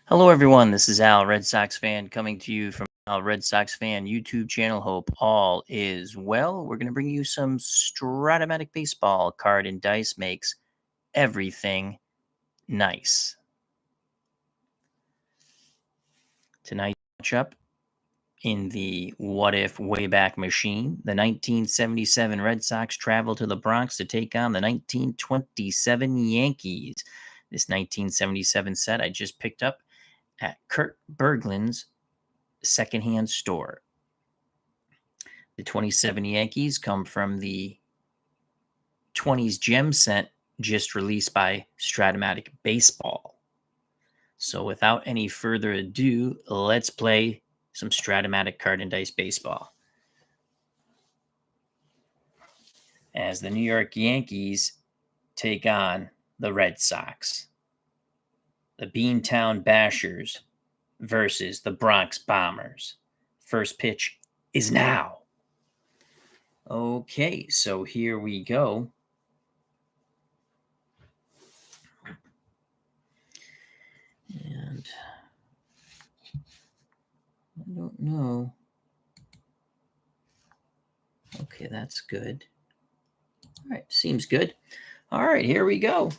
Hello, everyone. This is Al, Red Sox fan, coming to you from Al Red Sox fan YouTube channel. Hope all is well. We're going to bring you some Strat-o-matic baseball. Card and dice makes everything nice. Tonight's matchup in the What If Wayback Machine, the 1977 Red Sox travel to the Bronx to take on the 1927 Yankees. This 1977 set I just picked up at Kurt Berglund's secondhand store. The 27 Yankees come from the 20s gem set just released by Strat-o-matic Baseball. So without any further ado, let's play some Strat-o-matic card and dice baseball. As the New York Yankees take on the Red Sox. The Beantown Bashers versus the Bronx Bombers. First pitch is now. Okay, so here we go. And I don't know. Okay, that's good. All right, seems good. All right, here we go.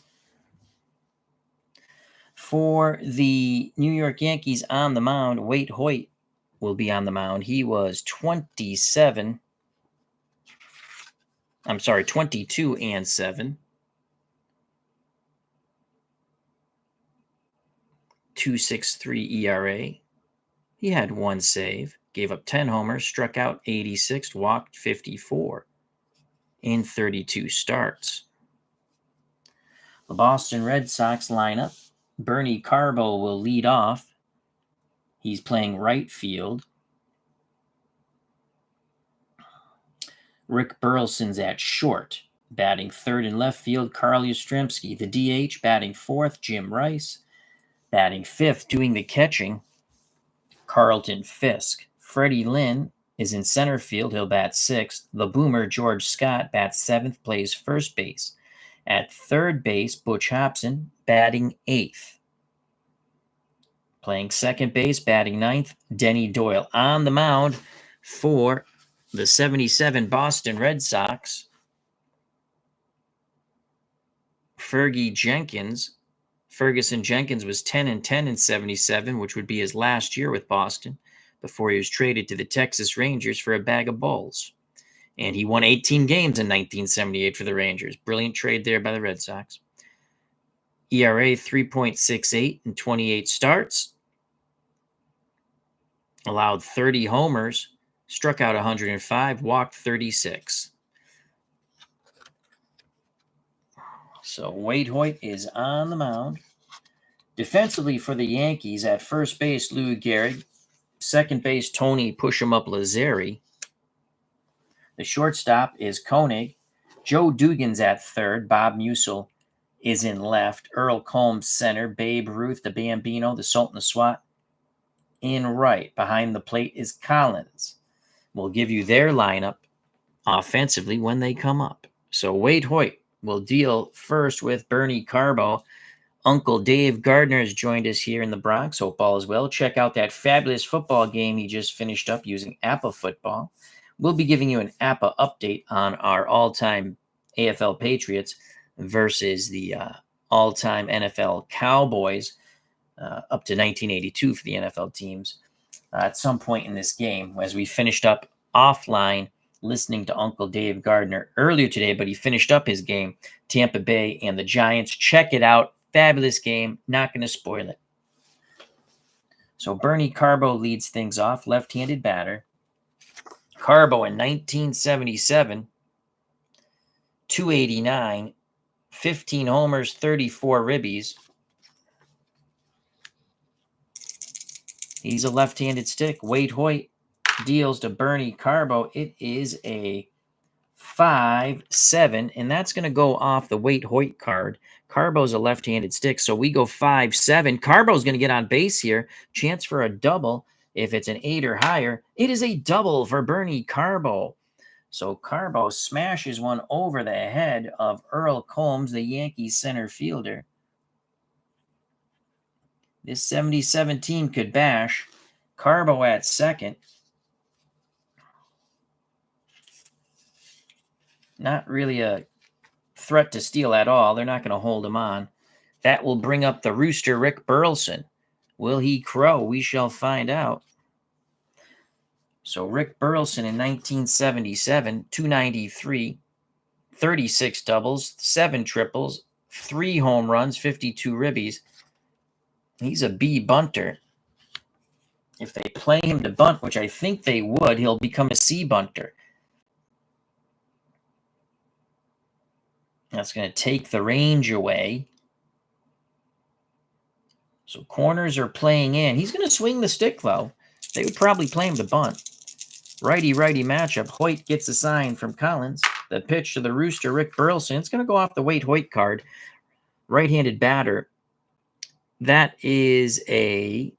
For the New York Yankees on the mound, Waite Hoyt will be on the mound. He was 22 and 7. 2.63 ERA. He had one save, gave up 10 homers, struck out 86, walked 54 in 32 starts. The Boston Red Sox lineup. Bernie Carbo will lead off. He's playing right field. Rick Burleson's at short. Batting third and left field, Carl Yastrzemski. The DH batting fourth, Jim Rice. Batting fifth, doing the catching, Carlton Fisk. Freddie Lynn is in center field. He'll bat sixth. The boomer, George Scott, bats seventh, plays first base. At third base, Butch Hobson, batting eighth. Playing second base, batting ninth, Denny Doyle. On the mound for the 77 Boston Red Sox, Ferguson Jenkins was 10 and 10 in 77, which would be his last year with Boston before he was traded to the Texas Rangers for a bag of balls. And he won 18 games in 1978 for the Rangers. Brilliant trade there by the Red Sox. ERA 3.68 in 28 starts. Allowed 30 homers. Struck out 105, walked 36. So Waite Hoyt is on the mound. Defensively for the Yankees, at first base, Lou Gehrig. Second base, Tony Push-em-up Lazzeri. The shortstop is Koenig. Joe Dugan's at third. Bob Musil is in left. Earl Combs center. Babe Ruth, the Bambino, the Sultan of SWAT, in right. Behind the plate is Collins. We'll give you their lineup offensively when they come up. So Waite Hoyt will deal first with Bernie Carbo. Uncle Dave Gardner has joined us here in the Bronx. Hope all is well. Check out that fabulous football game he just finished up using APA Football. We'll be giving you an APA update on our all-time AFL Patriots versus the all-time NFL Cowboys up to 1982 for the NFL teams at some point in this game, as we finished up offline listening to Uncle Dave Gardner earlier today, but he finished up his game, Tampa Bay and the Giants. Check it out. Fabulous game. Not going to spoil it. So Bernie Carbo leads things off, left-handed batter. Carbo in 1977, 289, 15 homers, 34 ribbies. He's a left-handed stick. Waite Hoyt deals to Bernie Carbo. It is a 5-7, and that's going to go off the Waite Hoyt card. Carbo's a left-handed stick, so we go 5-7. Carbo's going to get on base here. Chance for a double. If it's an 8 or higher, it is a double for Bernie Carbo. So Carbo smashes one over the head of Earl Combs, the Yankees center fielder. This 77 team could bash. Carbo at second. Not really a threat to steal at all. They're not going to hold him on. That will bring up the rooster, Rick Burleson. Will he crow? We shall find out. So Rick Burleson in 1977, 293, 36 doubles, 7 triples, 3 home runs, 52 ribbies. He's a B bunter. If they play him to bunt, which I think they would, he'll become a C bunter. That's going to take the range away. So corners are playing in. He's going to swing the stick, though. They would probably play him to bunt. Righty-righty matchup. Hoyt gets a sign from Collins. The pitch to the rooster, Rick Burleson. It's going to go off the Wade Hoyt card. Right-handed batter. That is a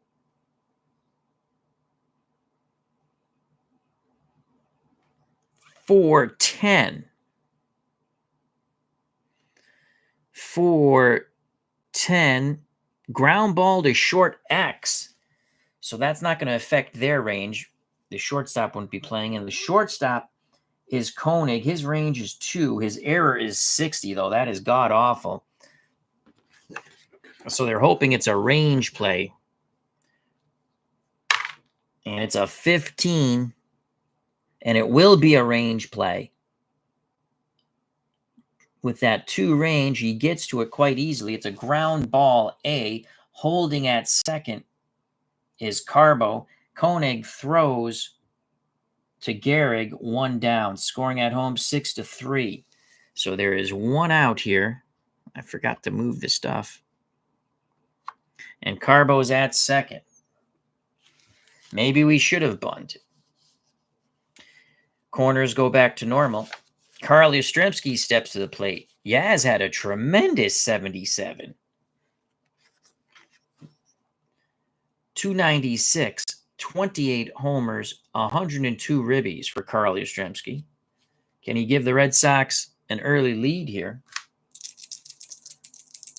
.410. .410. Ground ball to short X. So that's not going to affect their range. The shortstop wouldn't be playing. And the shortstop is Koenig. His range is 2. His error is 60, though. That is god-awful. So they're hoping it's a range play. And it's a 15. And it will be a range play. With that 2 range, he gets to it quite easily. It's a ground ball A. Holding at second is Carbo. Koenig throws to Gehrig, 1 down. Scoring at home 6-3. So there is 1 out here. I forgot to move the stuff. And Carbo's at second. Maybe we should have bunted. Corners go back to normal. Carl Yastrzemski steps to the plate. Yaz had a tremendous 77. 296, 28 homers, 102 ribbies for Carl Yastrzemski. Can he give the Red Sox an early lead here?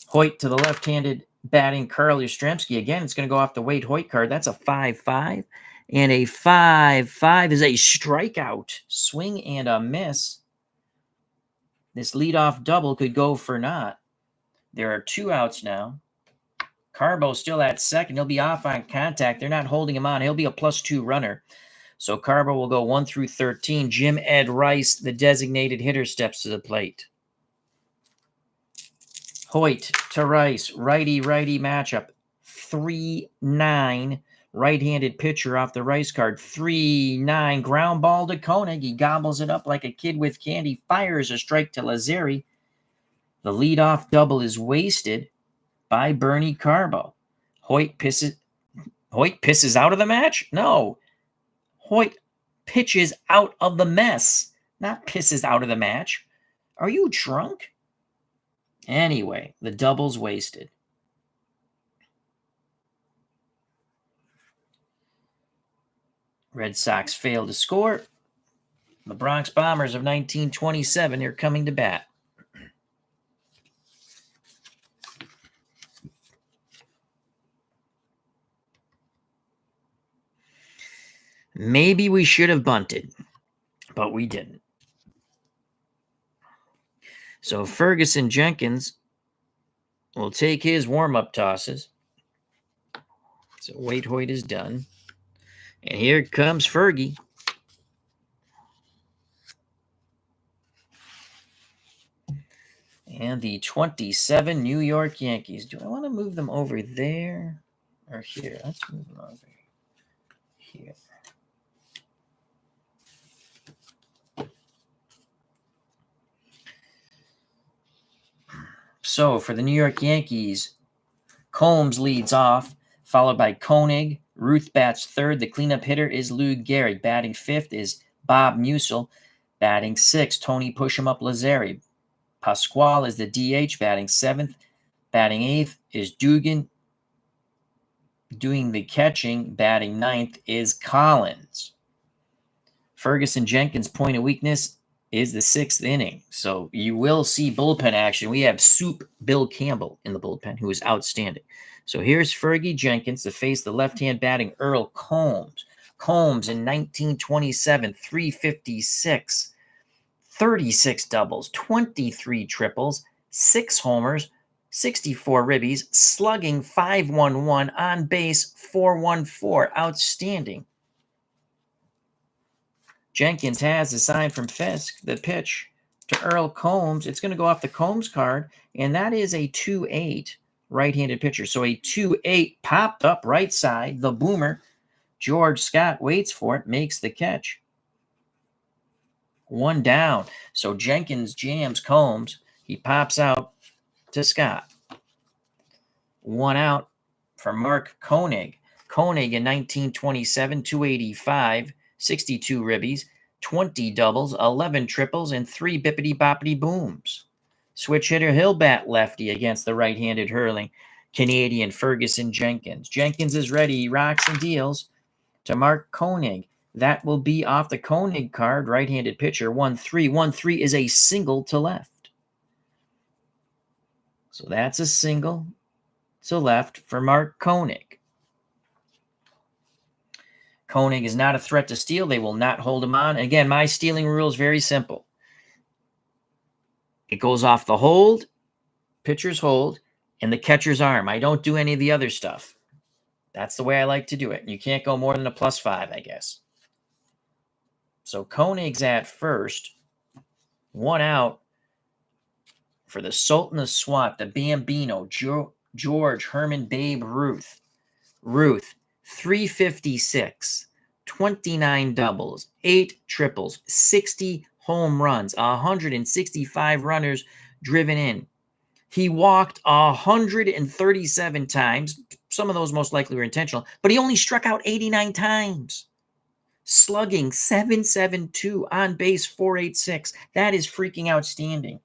Hoyt to the left-handed batting Carl Yastrzemski. Again, it's going to go off the Wade Hoyt card. That's a 5-5. And a 5-5 is a strikeout. Swing and a miss. This leadoff double could go for naught. There are 2 outs now. Carbo still at second. He'll be off on contact. They're not holding him on. He'll be a +2 runner. So Carbo will go 1 through 13. Jim Ed Rice, the designated hitter, steps to the plate. Hoyt to Rice. Righty-righty matchup. 3-9. Right-handed pitcher off the Rice card. 3-9. Ground ball to Koenig. He gobbles it up like a kid with candy. Fires a strike to Lazzeri. The leadoff double is wasted by Bernie Carbo. Hoyt pisses out of the match? No. Hoyt pitches out of the mess, not pisses out of the match. Are you drunk? Anyway, the double's wasted. Red Sox fail to score. The Bronx Bombers of 1927 are coming to bat. Maybe we should have bunted, but we didn't. So Ferguson Jenkins will take his warm-up tosses. So Wade Hoyt is done. And here comes Fergie. And the 27 New York Yankees. Do I want to move them over there or here? Let's move them over here. So for the New York Yankees, Combs leads off, followed by Koenig. Ruth bats third. The cleanup hitter is Lou Gehrig. Batting fifth is Bob Musil. Batting sixth, Tony Push-em-up Lazzeri. Pasquale is the DH, batting seventh. Batting eighth is Dugan. Doing the catching, batting ninth, is Collins. Ferguson Jenkins' point of weakness is the 6th inning. So you will see bullpen action. We have Soup Bill Campbell in the bullpen, who is outstanding. So here's Fergie Jenkins to face the left-hand batting Earl Combs. Combs in 1927, 356, 36 doubles, 23 triples, 6 homers, 64 ribbies, slugging .511, on base .414. Outstanding. Jenkins has a sign from Fisk. The pitch to Earl Combs. It's going to go off the Combs card, and that is a 2-8 right-handed pitcher. So a 2-8 popped up right side. The boomer, George Scott, waits for it, makes the catch. 1 down. So Jenkins jams Combs. He pops out to Scott. 1 out for Mark Koenig. Koenig in 1927, 285, 62 ribbies, 20 doubles, 11 triples, and 3 bippity-boppity booms. Switch hitter, he'll bat lefty against the right-handed hurling Canadian Ferguson Jenkins. Jenkins is ready. He rocks and deals to Mark Koenig. That will be off the Koenig card. Right-handed pitcher, 1-3. 1-3 is a single to left. So that's a single to left for Mark Koenig. Koenig is not a threat to steal. They will not hold him on. Again, my stealing rule is very simple. It goes off the hold, pitcher's hold, and the catcher's arm. I don't do any of the other stuff. That's the way I like to do it. You can't go more than a +5, I guess. So Koenig's at first. 1 out for the Sultan of Swat, the Bambino, George Herman Babe Ruth. Ruth, 356, 29 doubles, 8 triples, 60 home runs, 165 runners driven in. He walked 137 times. Some of those most likely were intentional, but he only struck out 89 times. Slugging .772, on base .486. That is freaking outstanding.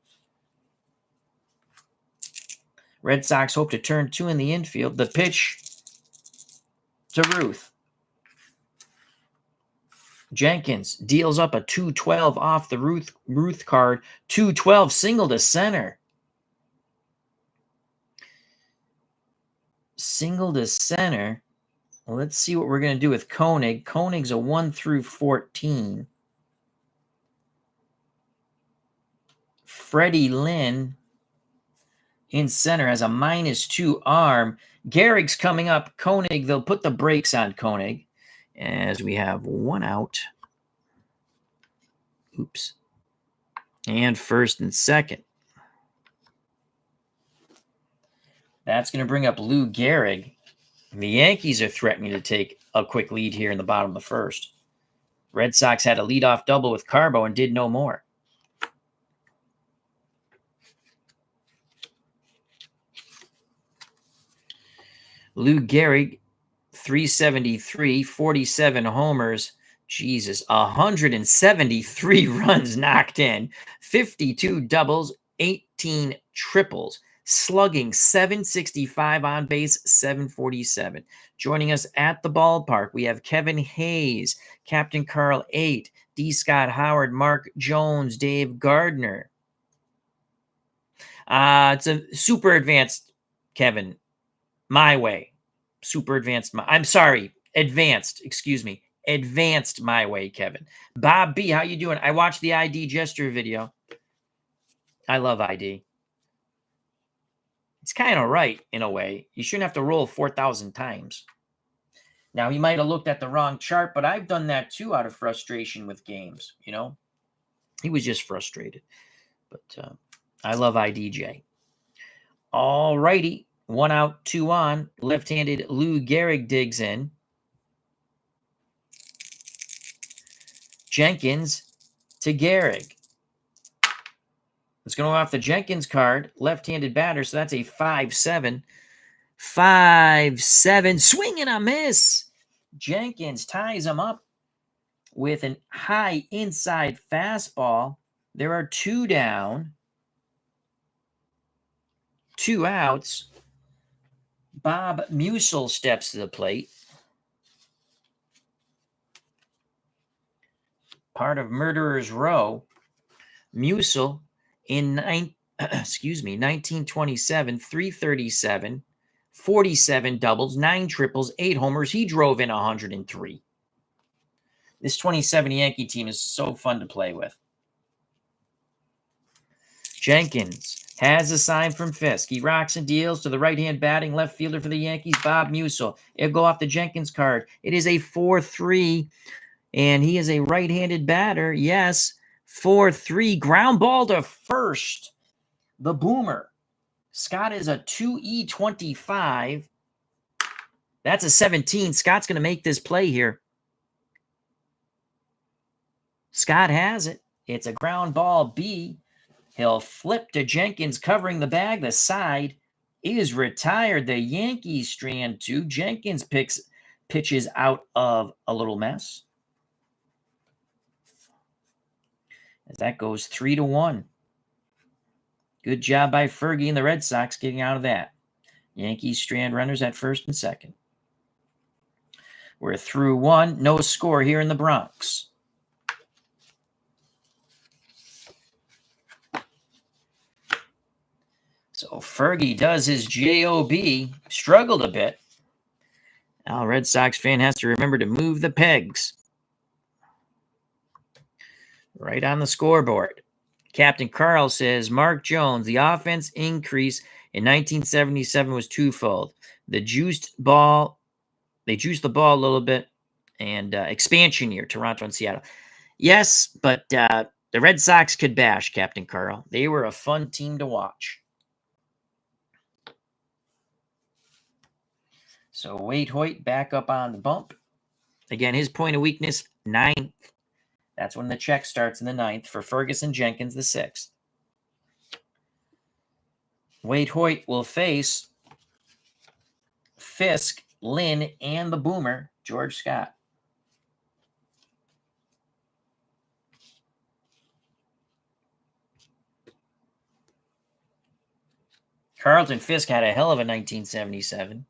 Red Sox hope to turn 2 in the infield. The pitch to Ruth. Jenkins deals up a 212 off the Ruth card. 212 single to center. Single to center. Well, let's see what we're going to do with Koenig. Koenig's a 1-14. Freddie Lynn in center has a -2 arm. Gehrig's coming up. Koenig, they'll put the brakes on Koenig as we have 1 out. Oops. And first and second. That's going to bring up Lou Gehrig. The Yankees are threatening to take a quick lead here in the bottom of the first. Red Sox had a leadoff double with Carbo and did no more. Lou Gehrig, 373, 47 homers. Jesus, 173 runs knocked in, 52 doubles, 18 triples, slugging .765, on base .747. Joining us at the ballpark, we have Kevin Hayes, Captain Carl 8, D. Scott Howard, Mark Jones, Dave Gardner. It's a super advanced, Kevin. My way. Super advanced. I'm sorry. Advanced. Excuse me. Advanced my way, Kevin. Bob B, how you doing? I watched the ID gesture video. I love ID. It's kind of right in a way. You shouldn't have to roll 4,000 times. Now, he might have looked at the wrong chart, but I've done that too out of frustration with games, you know? He was just frustrated. But I love IDJ. All righty. 1 out, 2 on. Left-handed Lou Gehrig digs in. Jenkins to Gehrig. It's going to go off the Jenkins card. Left-handed batter, so that's a 5-7. 5-7. Swing and a miss. Jenkins ties him up with an high inside fastball. There are 2 down. 2 outs. Bob Musil steps to the plate. Part of Murderer's Row. Musial in 1927, 337, 47 doubles, 9 triples, 8 homers. He drove in 103. This 27 Yankee team is so fun to play with. Jenkins has a sign from Fisk. He rocks and deals to the right-hand batting left fielder for the Yankees, Bob Musial. It'll go off the Jenkins card. It is a 4-3, and he is a right-handed batter. Yes, 4-3. Ground ball to first. The Boomer. Scott is a 2E25. That's a 17. Scott's going to make this play here. Scott has it. It's a ground ball B. He'll flip to Jenkins covering the bag. The side is retired. The Yankees strand 2. Jenkins pitches out of a little mess. As that goes 3-1. Good job by Fergie and the Red Sox getting out of that. Yankees strand runners at first and second. We're through 1. No score here in the Bronx. So Fergie does his JOB. Struggled a bit. Now Red Sox fan has to remember to move the pegs. Right on the scoreboard. Captain Carl says, Mark Jones, the offense increase in 1977 was twofold. They juiced the ball a little bit, and expansion year, Toronto and Seattle. Yes, but the Red Sox could bash, Captain Carl. They were a fun team to watch. So Wade Hoyt back up on the bump. Again, his point of weakness, 9th. That's when the check starts in the 9th. For Ferguson Jenkins, the 6th. Wade Hoyt will face Fisk, Lynn, and the Boomer, George Scott. Carlton Fisk had a hell of a 1977.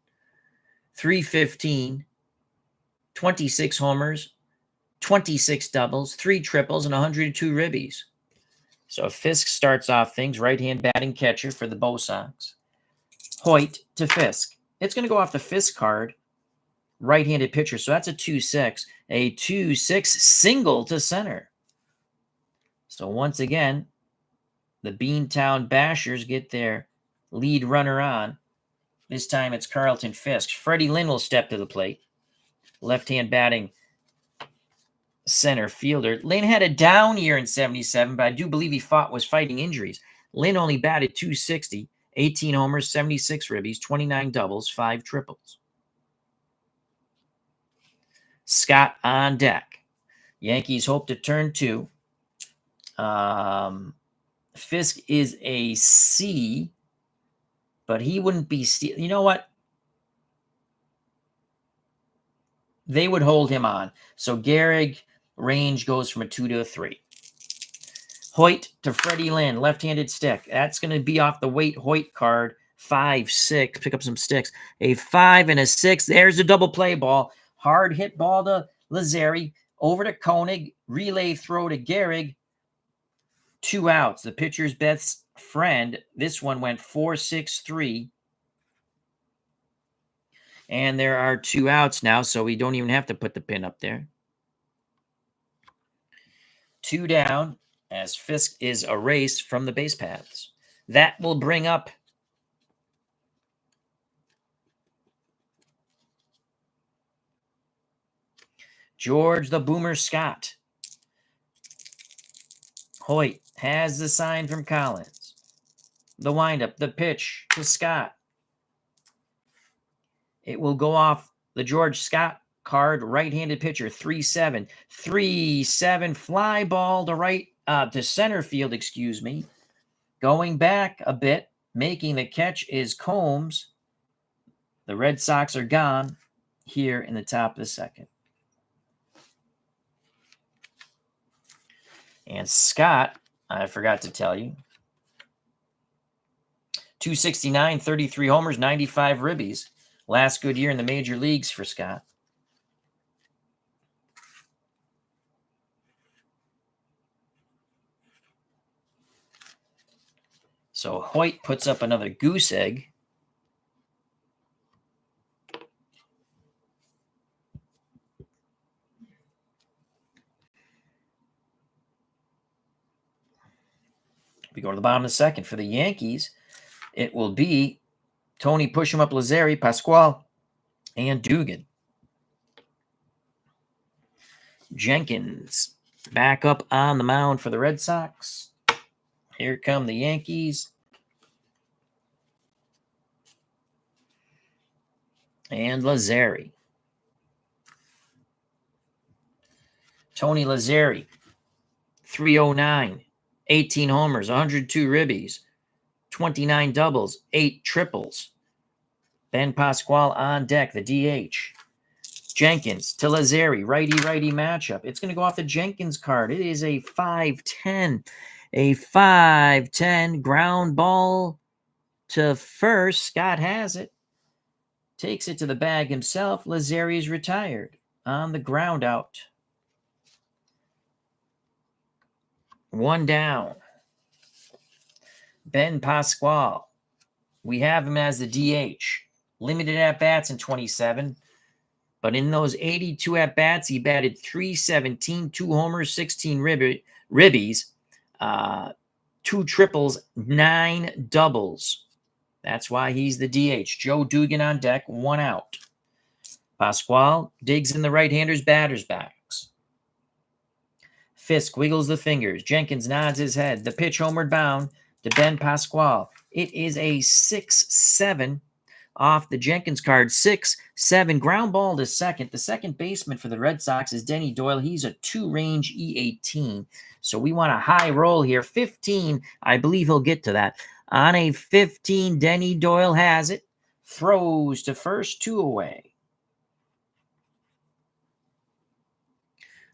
315, 26 homers, 26 doubles, 3 triples, and 102 ribbies. So Fisk starts off things, right-hand batting catcher for the Bo Sox. Hoyt to Fisk. It's going to go off the Fisk card, right-handed pitcher. So that's a 2-6. A 2-6 single to center. So once again, the Beantown Bashers get their lead runner on. This time it's Carlton Fisk. Freddie Lynn will step to the plate. Left-hand batting center fielder. Lynn had a down year in 77, but I do believe he was fighting injuries. Lynn only batted .260, 18 homers, 76 ribbies, 29 doubles, 5 triples. Scott on deck. Yankees hope to turn 2. Fisk is a C, but he wouldn't be steal. You know what? They would hold him on. So Gehrig range goes from a 2 to a 3. Hoyt to Freddie Lynn, left-handed stick. That's going to be off the Wade Hoyt card. 5-6. Pick up some sticks. A 5 and a 6. There's a double play ball. Hard hit ball to Lazzeri. Over to Koenig. Relay throw to Gehrig. 2 outs. The pitcher's best friend. This one went 4-6-3. And there are 2 outs now, so we don't even have to put the pin up there. 2 down as Fisk is erased from the base paths. That will bring up George the Boomer Scott. Hoyt has the sign from Collins. The windup, the pitch to Scott. It will go off the George Scott card, right-handed pitcher, 3-7. 3-7, fly ball to center field, excuse me. Going back a bit, making the catch is Combs. The Red Sox are gone here in the top of the second. And Scott, I forgot to tell you, 269, 33 homers, 95 ribbies. Last good year in the major leagues for Scott. So Hoyt puts up another goose egg. We go to the bottom of the second. For the Yankees, it will be Tony push him up Lazzeri, Pasquale, and Dugan. Jenkins back up on the mound for the Red Sox. Here come the Yankees. And Lazzeri. Tony Lazzeri, 309, 18 homers, 102 ribbies, 29 doubles, 8 triples. Ben Pasquale on deck, the DH. Jenkins to Lazzeri, righty-righty matchup. It's going to go off the Jenkins card. It is a 5-10. A 5-10 ground ball to first. Scott has it. Takes it to the bag himself. Lazzeri is retired on the ground out. One down. Ben Pasquale. We have him as the DH. Limited at-bats in 27. But in those 82 at-bats, he batted .317, 2 homers, 16 ribbies, 2 triples, 9 doubles. That's why he's the DH. Joe Dugan on deck, 1 out. Pasquale digs in the right-hander's batter's box. Fisk wiggles the fingers. Jenkins nods his head. The pitch homeward bound to Ben Pasquale. It is a 6-7 off the Jenkins card. 6-7 ground ball to second. The second baseman for the Red Sox is Denny Doyle. He's a 2-range E18. So we want a high roll here. 15, I believe he'll get to that. On a 15, Denny Doyle has it. Throws to first, 2 away.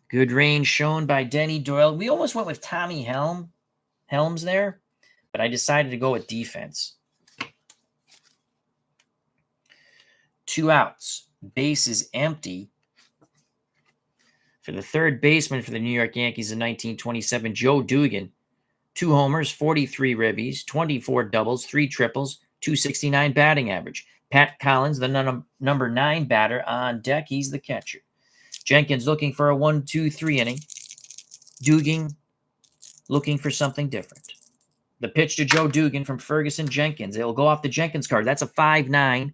Good range shown by Denny Doyle. We almost went with Tommy Helms there, but I decided to go with defense. 2 outs. Base is empty. For the third baseman for the New York Yankees in 1927, Joe Dugan. 2 homers, 43 ribbies, 24 doubles, 3 triples, .269 batting average. Pat Collins, the number 9 batter on deck. He's the catcher. Jenkins looking for a 1-2-3 inning. Dugan looking for something different. The pitch to Joe Dugan from Ferguson Jenkins. It'll go off the Jenkins card. That's a 5-9.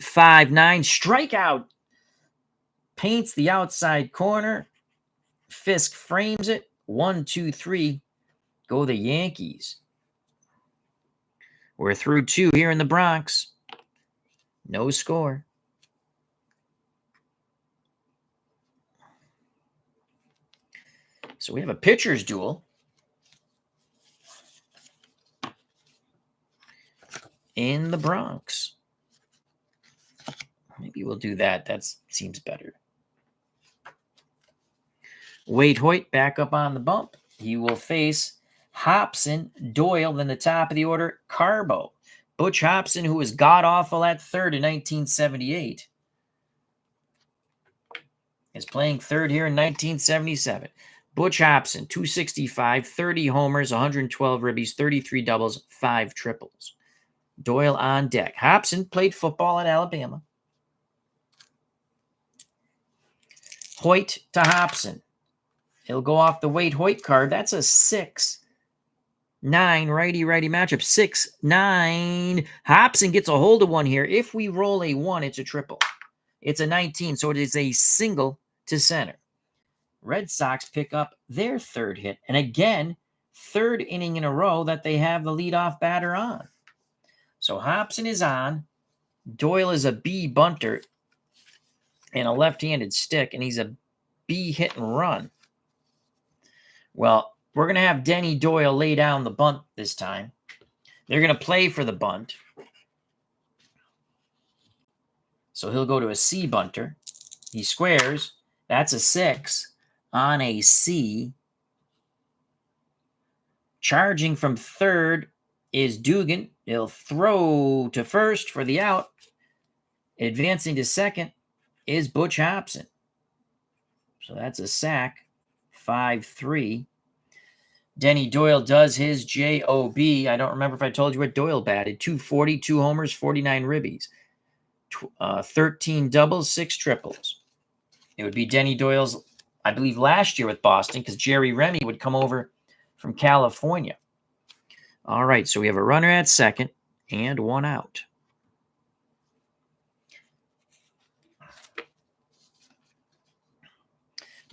5-9. Strikeout. Paints the outside corner. Fisk frames it. 1-2-3. Go the Yankees. We're through 2 here in the Bronx. No score. So we have a pitcher's duel in the Bronx. Maybe we'll do that. That seems better. Wade Hoyt back up on the bump. He will face Hobson, Doyle, then the top of the order, Carbo. Butch Hobson, who was god-awful at third in 1978, is playing third here in 1977. Butch Hobson, 265, 30 homers, 112 ribbies, 33 doubles, 5 triples. Doyle on deck. Hobson played football at Alabama. Hoyt to Hobson. He'll go off the Wade Hoyt card. That's a 6-9 righty-righty matchup. 6-9. Hobson gets a hold of one here. If we roll a 1, it's a triple. It's a 19, so it is a single to center. Red Sox pick up their third hit. And again, third inning in a row that they have the leadoff batter on. So Hobson is on. Doyle is a B bunter and a left-handed stick, and he's a B hit and run. Well, we're going to have Denny Doyle lay down the bunt this time. They're going to play for the bunt. So he'll go to a C bunter. He squares. That's a 6 on a C. Charging from third is Dugan. He'll throw to first for the out. Advancing to second is Butch Hobson. So that's a sack. 5-3. Denny Doyle does his JOB. I don't remember if I told you what Doyle batted. 240, 2 homers, 49 ribbies. 13 doubles, 6 triples. It would be Denny Doyle's, I believe, last year with Boston, because Jerry Remy would come over from California. All right, so we have a runner at second and 1 out.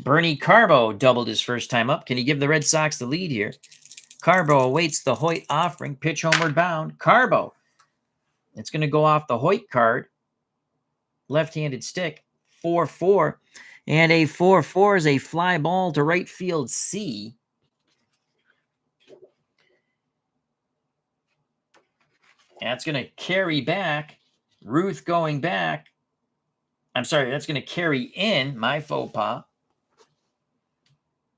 Bernie Carbo doubled his first time up. Can he give the Red Sox the lead here? Carbo awaits the Hoyt offering. Pitch homeward bound. Carbo. It's going to go off the Hoyt card. Left-handed stick. 4-4. And a 4-4 is a fly ball to right field C. That's going to carry back. Ruth going back. I'm sorry, that's going to carry in. My faux pas.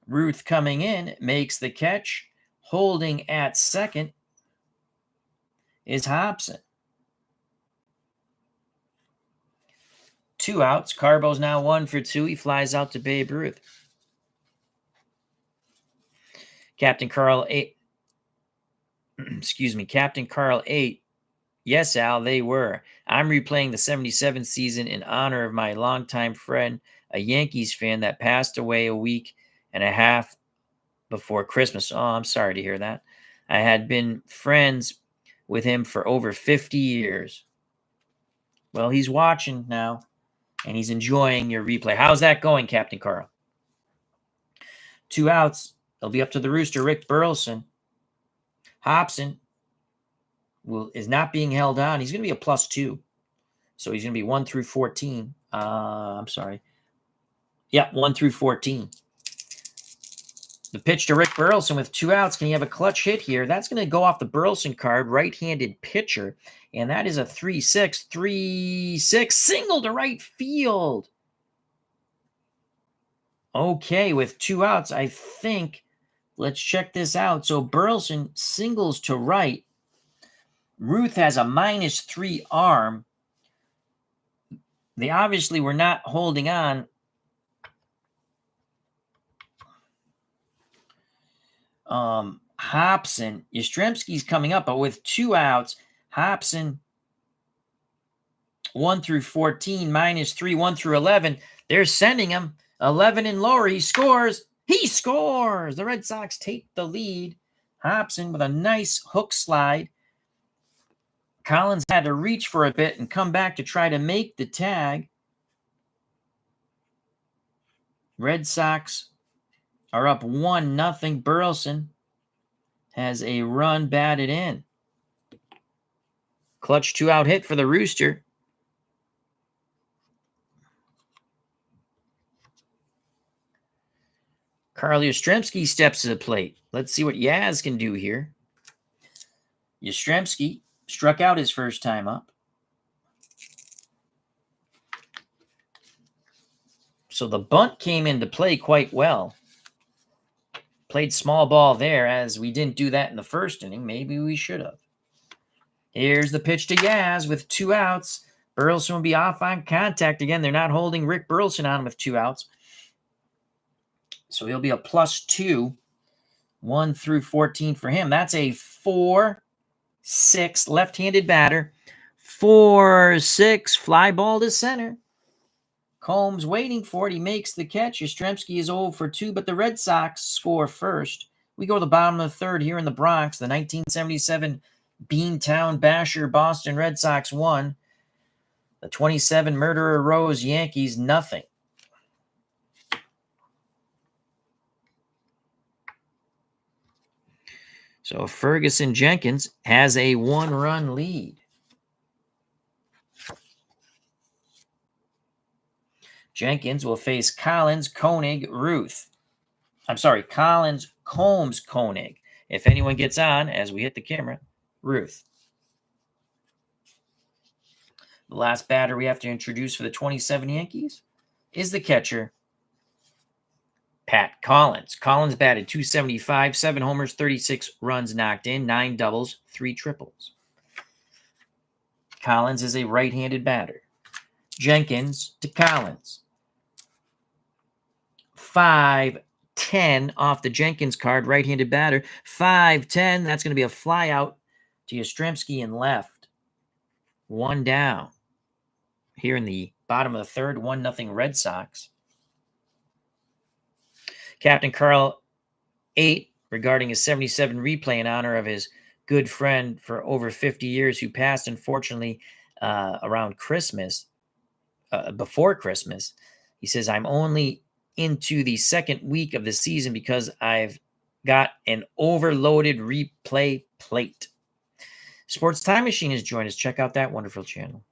Ruth coming in, makes the catch. Holding at second is Hobson. 2 outs. Carbo's now 1 for 2. He flies out to Babe Ruth. Captain Carl 8. Excuse me. Captain Carl 8. Yes, Al, they were. I'm replaying the 77 season in honor of my longtime friend, a Yankees fan that passed away a week and a half before Christmas. Oh, I'm sorry to hear that. I had been friends with him for over 50 years. Well, he's watching now, and he's enjoying your replay. How's that going, Captain Carl? 2 outs. It'll be up to the Rooster, Rick Burleson. Hobson is not being held on. He's going to be a +2. So he's going to be 1 through 14. I'm sorry. Yeah, 1 through 14. The pitch to Rick Burleson with 2 outs. Can he have a clutch hit here? That's going to go off the Burleson card, right-handed pitcher. And that is a 3-6, 3-6, single to right field. Okay, with 2 outs, I think, let's check this out. So Burleson singles to right. Ruth has a -3 arm. They obviously were not holding on. Hobson, Yastrzemski's coming up, but with 2 outs, Hobson 1 through 14, -3, 1 through 11. They're sending him 11 and lower. He scores. He scores. The Red Sox take the lead. Hobson with a nice hook slide. Collins had to reach for a bit and come back to try to make the tag. Red Sox are up 1-0. Burleson has a run batted in. Clutch 2-out hit for the Rooster. Carl Yastrzemski steps to the plate. Let's see what Yaz can do here. Yastrzemski struck out his first time up. So the bunt came into play quite well. Played small ball there, as we didn't do that in the first inning. Maybe we should have. Here's the pitch to Yaz with 2 outs. Burleson will be off on contact again. They're not holding Rick Burleson on with 2 outs. So he'll be a +2, 1 through 14 for him. That's a 4-6 left-handed batter. 4-6 fly ball to center. Combs waiting for it. He makes the catch. Yastrzemski is 0 for 2, but the Red Sox score first. We go to the bottom of the third here in the Bronx. The 1977 Beantown Basher Boston Red Sox won. The 27 Murderer Rose Yankees, nothing. So Ferguson Jenkins has a 1-run lead. Jenkins will face Collins, Koenig, Ruth. I'm sorry, Collins, Combs, Koenig. If anyone gets on, as we hit the camera, Ruth. The last batter we have to introduce for the 27 Yankees is the catcher, Pat Collins. Collins batted .275, 7 homers, 36 runs knocked in, 9 doubles, 3 triples. Collins is a right-handed batter. Jenkins to Collins. 5-10 5-10 off the Jenkins card, right-handed batter. 5-10. That's going to be a fly out to Yastrzemski in left. 1 down. Here in the bottom of the third, 1-0 Red Sox. Captain Carl 8 regarding his 77 replay in honor of his good friend for over 50 years who passed, unfortunately, around Christmas, before Christmas. He says, I'm only into the second week of the season because I've got an overloaded replay plate. Sports Time Machine has joined us. Check out that wonderful channel.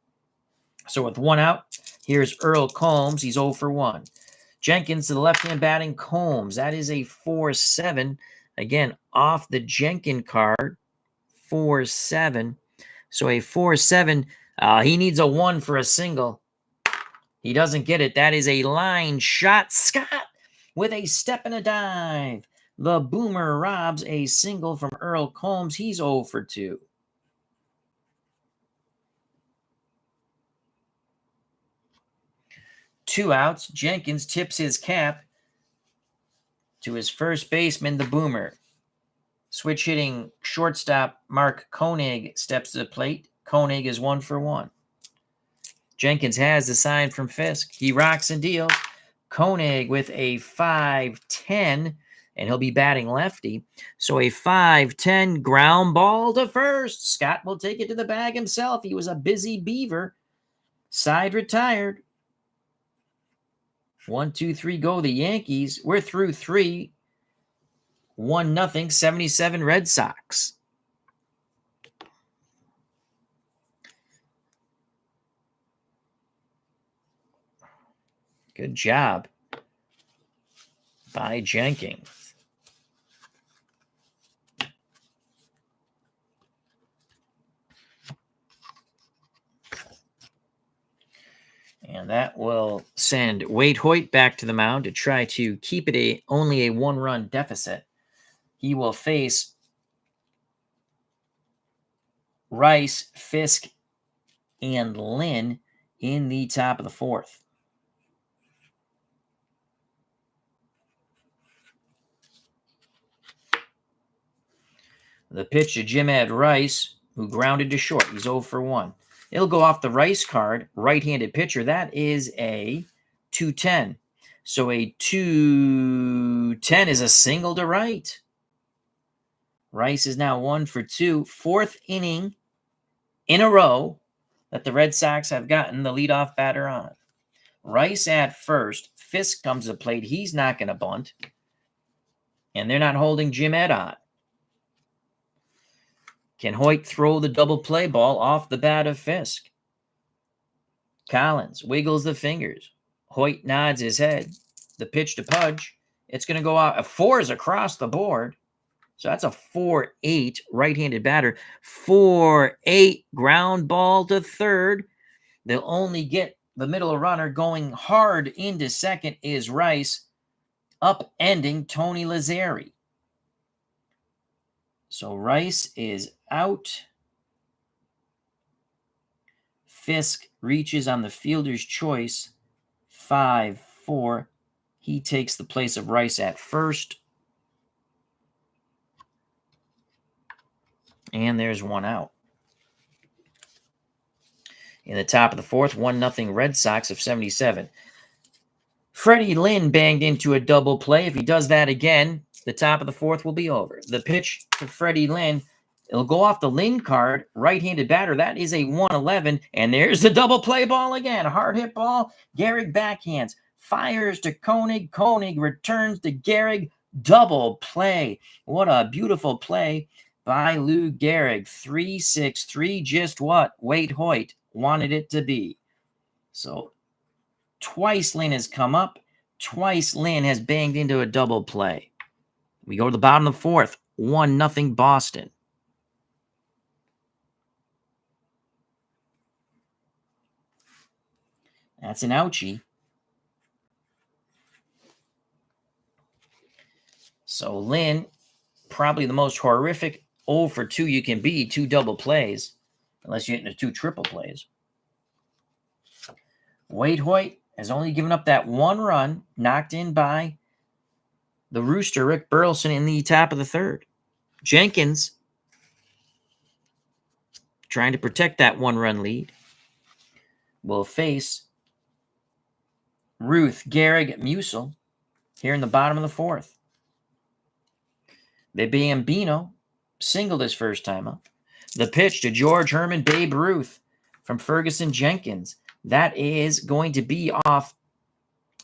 So with 1 out, here's Earl Combs. He's 0 for 1. Jenkins to the left-hand batting. Combs. That is a 4-7. Again, off the Jenkins card. 4-7. So a 4-7. He needs a 1 for a single. He doesn't get it. That is a line shot. Scott with a step and a dive. The Boomer robs a single from Earl Combs. He's 0 for 2. Two outs. Jenkins tips his cap to his first baseman, the Boomer. Switch hitting shortstop Mark Koenig steps to the plate. Koenig is 1 for 1. Jenkins has the sign from Fisk. He rocks and deals. Koenig with a 5-10, and he'll be batting lefty. So a 5-10 ground ball to first. Scott will take it to the bag himself. He was a busy beaver. Side retired. 1, 2, 3, go the Yankees. We're through 3. 1-0, 77 Red Sox. Good job by Jenkins. And that will send Wade Hoyt back to the mound to try to keep it only a 1-run deficit. He will face Rice, Fisk, and Lynn in the top of the fourth. The pitch to Jim Ed Rice, who grounded to short. He's 0 for 1. It'll go off the Rice card, right-handed pitcher. That is a 2-10. So a 2-10 is a single to right. Rice is now 1 for 2. Fourth inning in a row that the Red Sox have gotten the leadoff batter on. Rice at first. Fisk comes to the plate. He's not going to bunt. And they're not holding Jim Ed on. Can Hoyt throw the double play ball off the bat of Fisk? Collins wiggles the fingers. Hoyt nods his head. The pitch to Pudge. It's going to go out. A 4 is across the board. So that's a 4-8 right-handed batter. 4-8 ground ball to third. They'll only get the middle runner. Going hard into second is Rice, upending Tony Lazzeri. So Rice is out. Fisk reaches on the fielder's choice. 5-4. He takes the place of Rice at first. And there's 1 out. In the top of the fourth, 1-0 Red Sox of 77. Freddie Lynn banged into a double play. If he does that again, the top of the fourth will be over. The pitch to Freddie Lynn. It'll go off the Lynn card, right-handed batter. That is a 1-11. And there's the double play ball again. A hard hit ball. Gehrig backhands. Fires to Koenig. Koenig returns to Gehrig. Double play. What a beautiful play by Lou Gehrig. 3-6-3. Just what Wade Hoyt wanted it to be. So twice Lynn has come up. Twice Lynn has banged into a double play. We go to the bottom of the fourth. 1-0 Boston. That's an ouchie. So Lynn, probably the most horrific 0 for 2 you can be. 2 double plays. Unless you get into 2 triple plays. Wade Hoyt has only given up that 1 run, knocked in by the Rooster, Rick Burleson, in the top of the third. Jenkins trying to protect that one-run lead will face Ruth, Gehrig, Musil here in the bottom of the fourth. The Bambino singled his first time up. The pitch to George Herman, Babe Ruth from Ferguson Jenkins. That is going to be off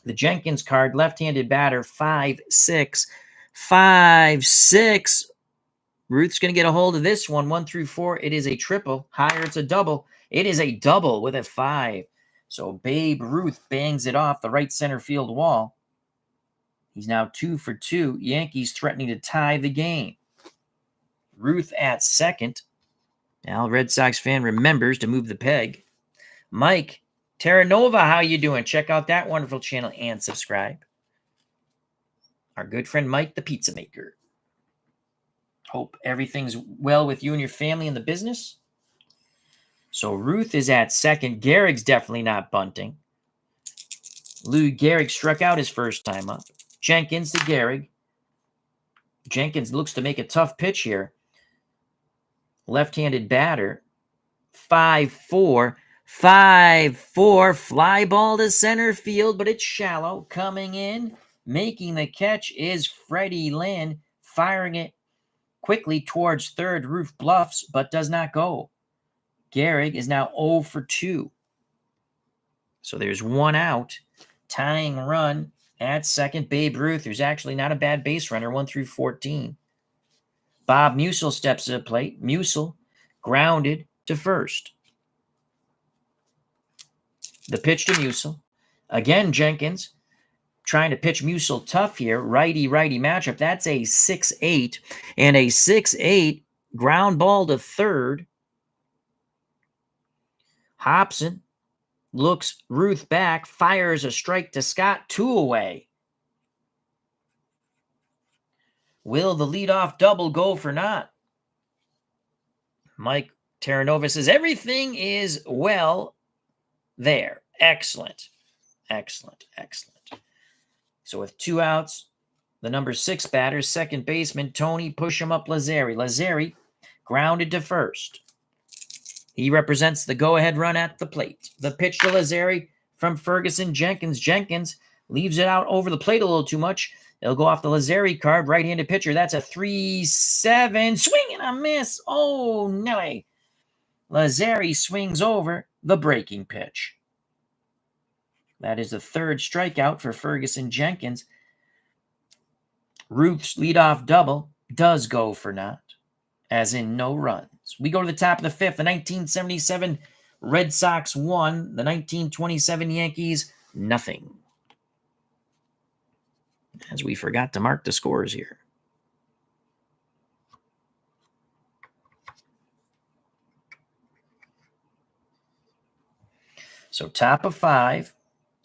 the Jenkins card. Left-handed batter, 5-6. 5-6. Ruth's going to get a hold of this one, 1 through 4. It is a triple. Higher, it's a double. It is a double with a 5. So Babe Ruth bangs it off the right center field wall. He's now 2 for 2. Yankees threatening to tie the game. Ruth at second. Now, Red Sox fan remembers to move the peg. Mike Terranova, how you doing? Check out that wonderful channel and subscribe. Our good friend Mike, the pizza maker. Hope everything's well with you and your family and the business. So Ruth is at second. Gehrig's definitely not bunting. Lou Gehrig struck out his first time up. Jenkins to Gehrig. Jenkins looks to make a tough pitch here. Left-handed batter. 5-4. 5-4. Fly ball to center field, but it's shallow. Coming in, making the catch is Freddie Lynn, firing it quickly towards third. Ruth bluffs, but does not go. Gehrig is now 0 for 2. So there's one out. Tying run at second. Babe Ruth, who's actually not a bad base runner, 1 through 14. Bob Musil steps to the plate. Musil grounded to first. The pitch to Musil. Again, Jenkins trying to pitch Musil tough here. Righty-righty matchup. That's a 6-8. And a 6-8 ground ball to third. Hobson looks Ruth back. Fires a strike to Scott. 2 away. Will the leadoff double go for naught? Mike Terranova says, everything is well there. Excellent. Excellent. Excellent. So with 2 outs, the number 6 batter, second baseman, Tony Push-em-up Lazzeri. Lazzeri grounded to first. He represents the go-ahead run at the plate. The pitch to Lazzeri from Ferguson Jenkins. Jenkins leaves it out over the plate a little too much. It'll go off the Lazzeri card. Right-handed pitcher. That's a 3-7. Swing and a miss. Oh, no. Lazzeri swings over the breaking pitch. That is the third strikeout for Ferguson Jenkins. Ruth's leadoff double does go for naught, as in no runs. We go to the top of the fifth. The 1977 Red Sox won. The 1927 Yankees, nothing. As we forgot to mark the scores here. So top of 5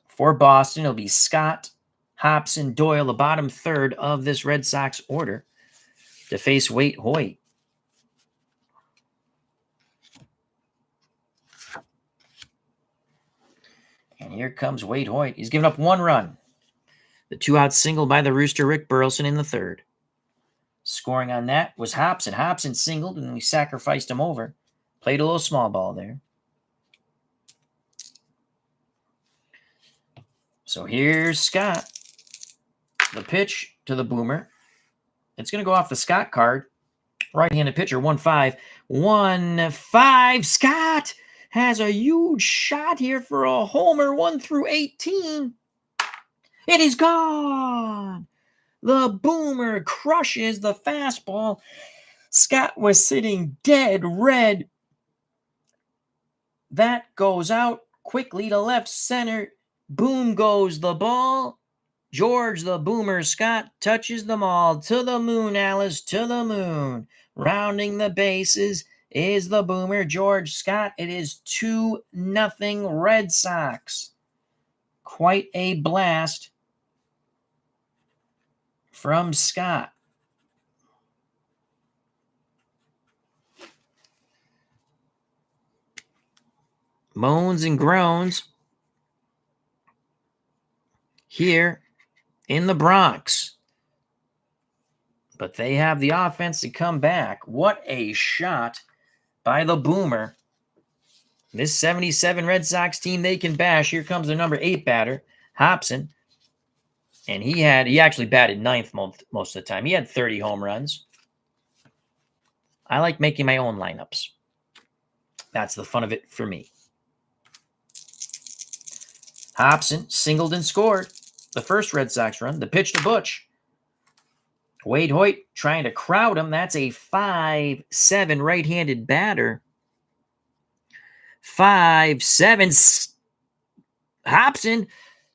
for Boston. It'll be Scott, Hobson, Doyle, the bottom third of this Red Sox order to face Waite Hoyt. And here comes Waite Hoyt. He's given up 1 run. The 2-out single by the Rooster, Rick Burleson, in the third. Scoring on that was Hobson. Hobson singled, and we sacrificed him over. Played a little small ball there. So here's Scott. The pitch to the Boomer. It's going to go off the Scott card. Right-handed pitcher, 1-5. 1-5. Scott has a huge shot here for a homer, 1 through 18. It is gone. The Boomer crushes the fastball. Scott was sitting dead red. That goes out quickly to left center. Boom goes the ball. George the Boomer Scott touches them all. To the moon, Alice, to the moon. Rounding the bases is the Boomer, George Scott. It is 2-0 Red Sox. Quite a blast from Scott. Moans and groans here in the Bronx. But they have the offense to come back. What a shot by the Boomer. This 77 Red Sox team, they can bash. Here comes the number 8 batter, Hobson. And he actually batted ninth most of the time. He had 30 home runs. I like making my own lineups. That's the fun of it for me. Hobson singled and scored the first Red Sox run. The pitch to Butch. Wade Hoyt trying to crowd him. That's a 5'7" right-handed batter. 5'7". Hobson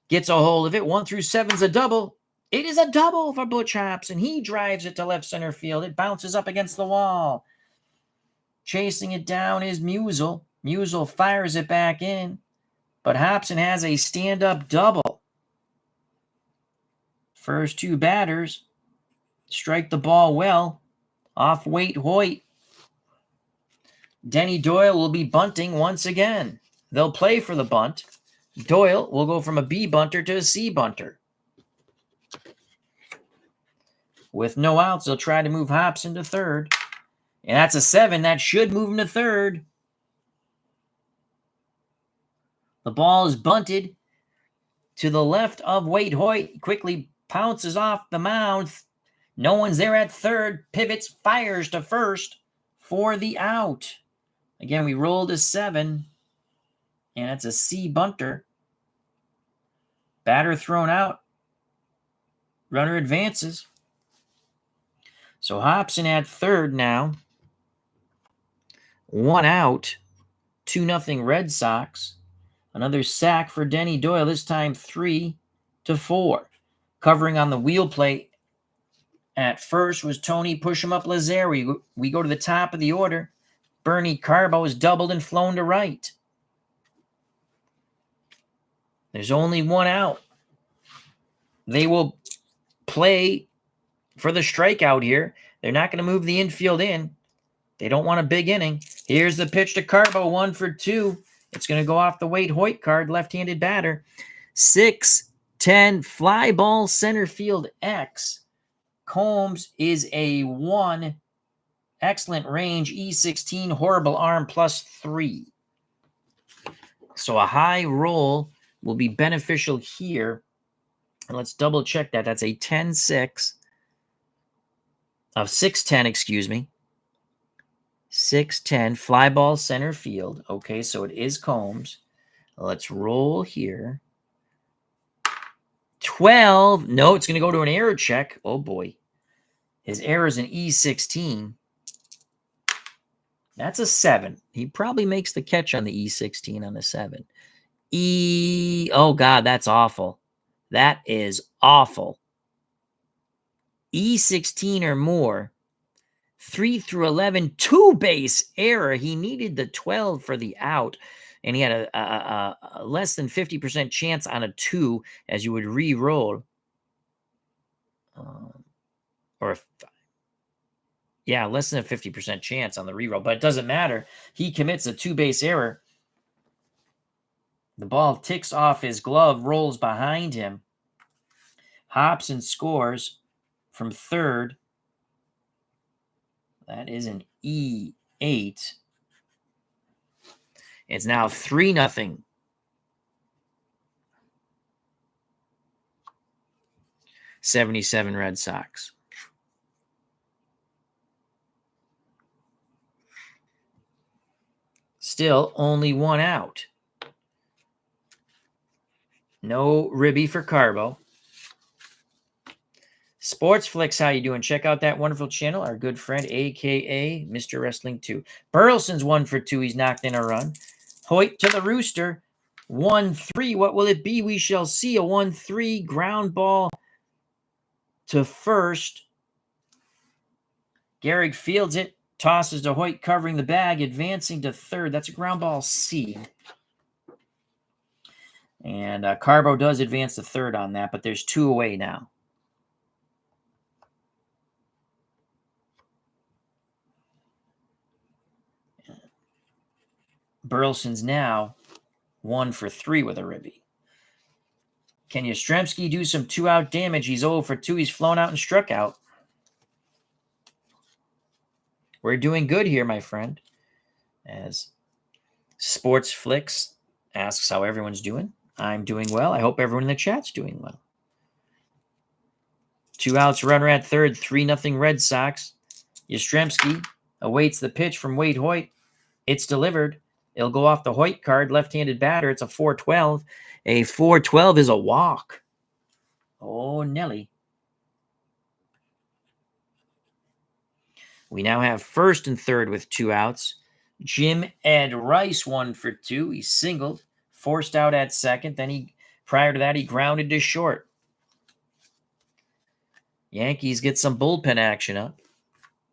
gets a hold of it. 1 through 7's a double. It is a double for Butch Hobson. He drives it to left center field. It bounces up against the wall. Chasing it down is Musial. Musial fires it back in. But Hobson has a stand-up double. First 2 batters strike the ball well. Off Wade Hoyt. Denny Doyle will be bunting once again. They'll play for the bunt. Doyle will go from a B bunter to a C bunter. With no outs, they'll try to move Hobson to third. And that's a 7. That should move him to third. The ball is bunted to the left of Wade Hoyt. Quickly pounces off the mound. No one's there at third. Pivots, fires to first for the out. Again, we rolled a 7. And it's a C bunter. Batter thrown out. Runner advances. So Hobson at third now. 1 out. 2-0 Red Sox. Another sack for Denny Doyle. This time 3-4. Covering on the wheel plate at first was Tony Push-em-up Lazzeri. We go to the top of the order. Bernie Carbo is doubled and flown to right. There's only 1 out. They will play for the strikeout here. They're not going to move the infield in. They don't want a big inning. Here's the pitch to Carbo, 1 for 2. It's going to go off the Wade Hoyt card, left-handed batter. 6-10 fly ball center field X. Combs is a 1. Excellent range, E16, horrible arm, +3. So a high roll will be beneficial here. And let's double check that. That's a 10-6. Of 6-10, excuse me. 6-10 fly ball center field. Okay, so it is Combs. Let's roll here. 12. No, it's going to go to an error check. Oh, boy. His error is an E16. That's a 7. He probably makes the catch on the E16 on the 7. Oh, God, that's awful. That is awful. E16 or more. 3 through 11, 2-base error. He needed the 12 for the out, and he had a less than 50% chance on a 2 as you would re-roll. Less than a 50% chance on the re-roll, but it doesn't matter. He commits a 2-base error. The ball ticks off his glove, rolls behind him. Hobson scores from third. That is an E8. It's now 3-0. '77 Red Sox. Still only 1 out. No ribby for Carbo. Sports Flicks, how you doing? Check out that wonderful channel. Our good friend, a.k.a. Mr. Wrestling 2. Burleson's 1 for 2. He's knocked in a run. Hoyt to the rooster. 1-3. What will it be? We shall see. A 1-3 ground ball to first. Gehrig fields it. Tosses to Hoyt, covering the bag. Advancing to third. That's a ground ball C. And Carbo does advance to third on that, but there's 2 away now. Burleson's now 1 for 3 with a ribby. Can Yastrzemski do some 2-out damage? He's 0 for 2. He's flown out and struck out. We're doing good here, my friend. As Sports Flicks asks how everyone's doing. I'm doing well. I hope everyone in the chat's doing well. 2 outs, runner at third, 3-0 Red Sox. Yastrzemski awaits the pitch from Wade Hoyt. It's delivered. It'll go off the Hoyt card, left-handed batter. It's a 4-12. A 4-12 is a walk. Oh, Nelly. We now have first and third with 2 outs. Jim Ed Rice 1 for 2. He singled, forced out at second. Then prior to that, he grounded to short. Yankees get some bullpen action up.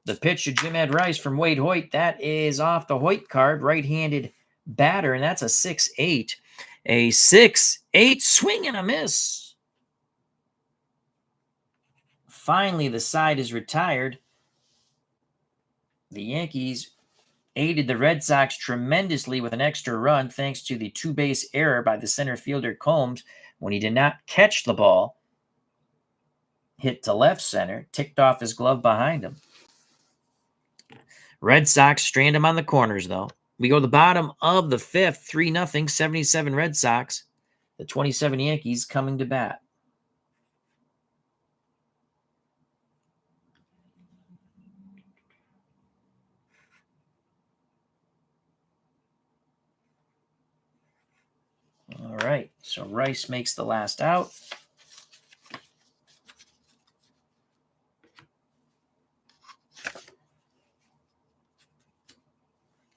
The pitch to Jim Ed Rice from Wade Hoyt. That is off the Hoyt card, right-handed batter, and that's a 6-8. A 6-8 swing and a miss. Finally, the side is retired. The Yankees aided the Red Sox tremendously with an extra run thanks to the 2-base error by the center fielder Combs when he did not catch the ball. Hit to left center, ticked off his glove behind him. Red Sox strand him on the corners, though. We go to the bottom of the fifth, 3-0, 77 Red Sox. The 27 Yankees coming to bat. All right, so Rice makes the last out.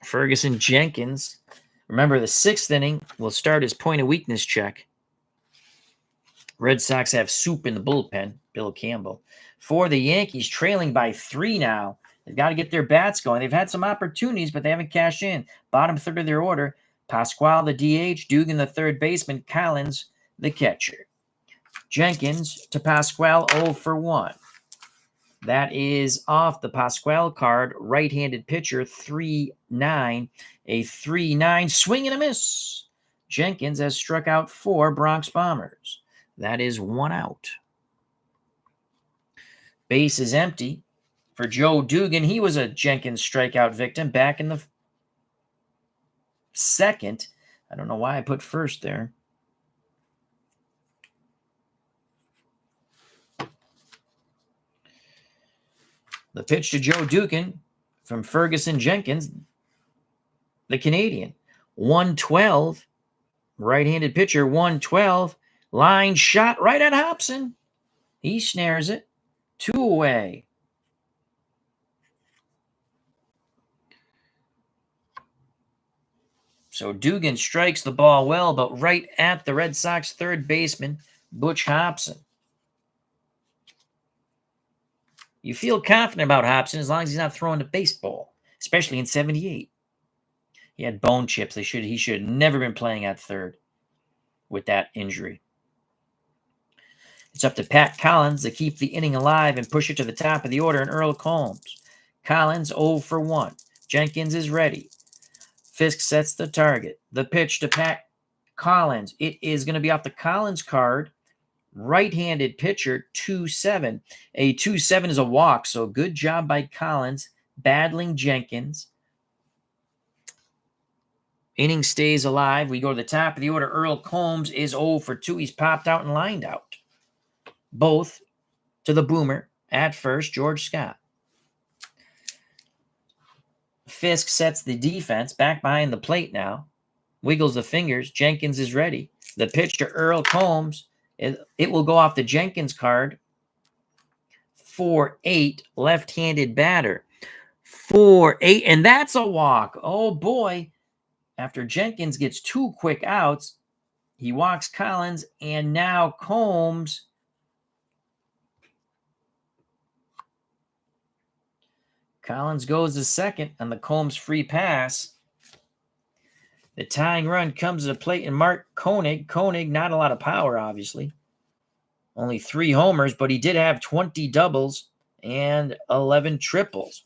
Ferguson Jenkins. Remember, the 6th inning will start his point of weakness check. Red Sox have soup in the bullpen, Bill Campbell. For the Yankees, trailing by 3 now. They've got to get their bats going. They've had some opportunities, but they haven't cashed in. Bottom third of their order, Pasquale, the DH, Dugan, the third baseman, Collins, the catcher. Jenkins to Pasquale, 0 for 1. That is off the Pasquale card, right-handed pitcher, 3-9. A 3-9 swing and a miss. Jenkins has struck out 4 Bronx Bombers. That is 1 out. Base is empty for Joe Dugan. He was a Jenkins strikeout victim back in the second. I don't know why I put first there. The pitch to Joe Dugan from Ferguson Jenkins, the Canadian. 112, right-handed pitcher, 112. Line shot right at Hobson. He snares it. 2 away. So Dugan strikes the ball well, but right at the Red Sox third baseman, Butch Hobson. You feel confident about Hobson as long as he's not throwing the baseball, especially in 78. He had bone chips. He should have never been playing at third with that injury. It's up to Pat Collins to keep the inning alive and push it to the top of the order, and Earl Combs. Collins 0 for 1. Jenkins is ready. Fisk sets the target. The pitch to Pat Collins. It is going to be off the Collins card. Right-handed pitcher, 2-7. A 2-7 is a walk, so good job by Collins battling Jenkins. Inning stays alive. We go to the top of the order. Earl Combs is 0 for 2. He's popped out and lined out. Both to the boomer at first, George Scott. Fisk sets the defense back behind the plate now. Wiggles the fingers. Jenkins is ready. The pitch to Earl Combs. It will go off the Jenkins card. 4-8, left-handed batter. 4-8, and that's a walk. Oh, boy. After Jenkins gets 2 quick outs, he walks Collins, and now Combs. Collins goes to second on the Combs free pass. The tying run comes to the plate, and Mark Koenig. Koenig, not a lot of power, obviously. Only 3 homers, but he did have 20 doubles and 11 triples.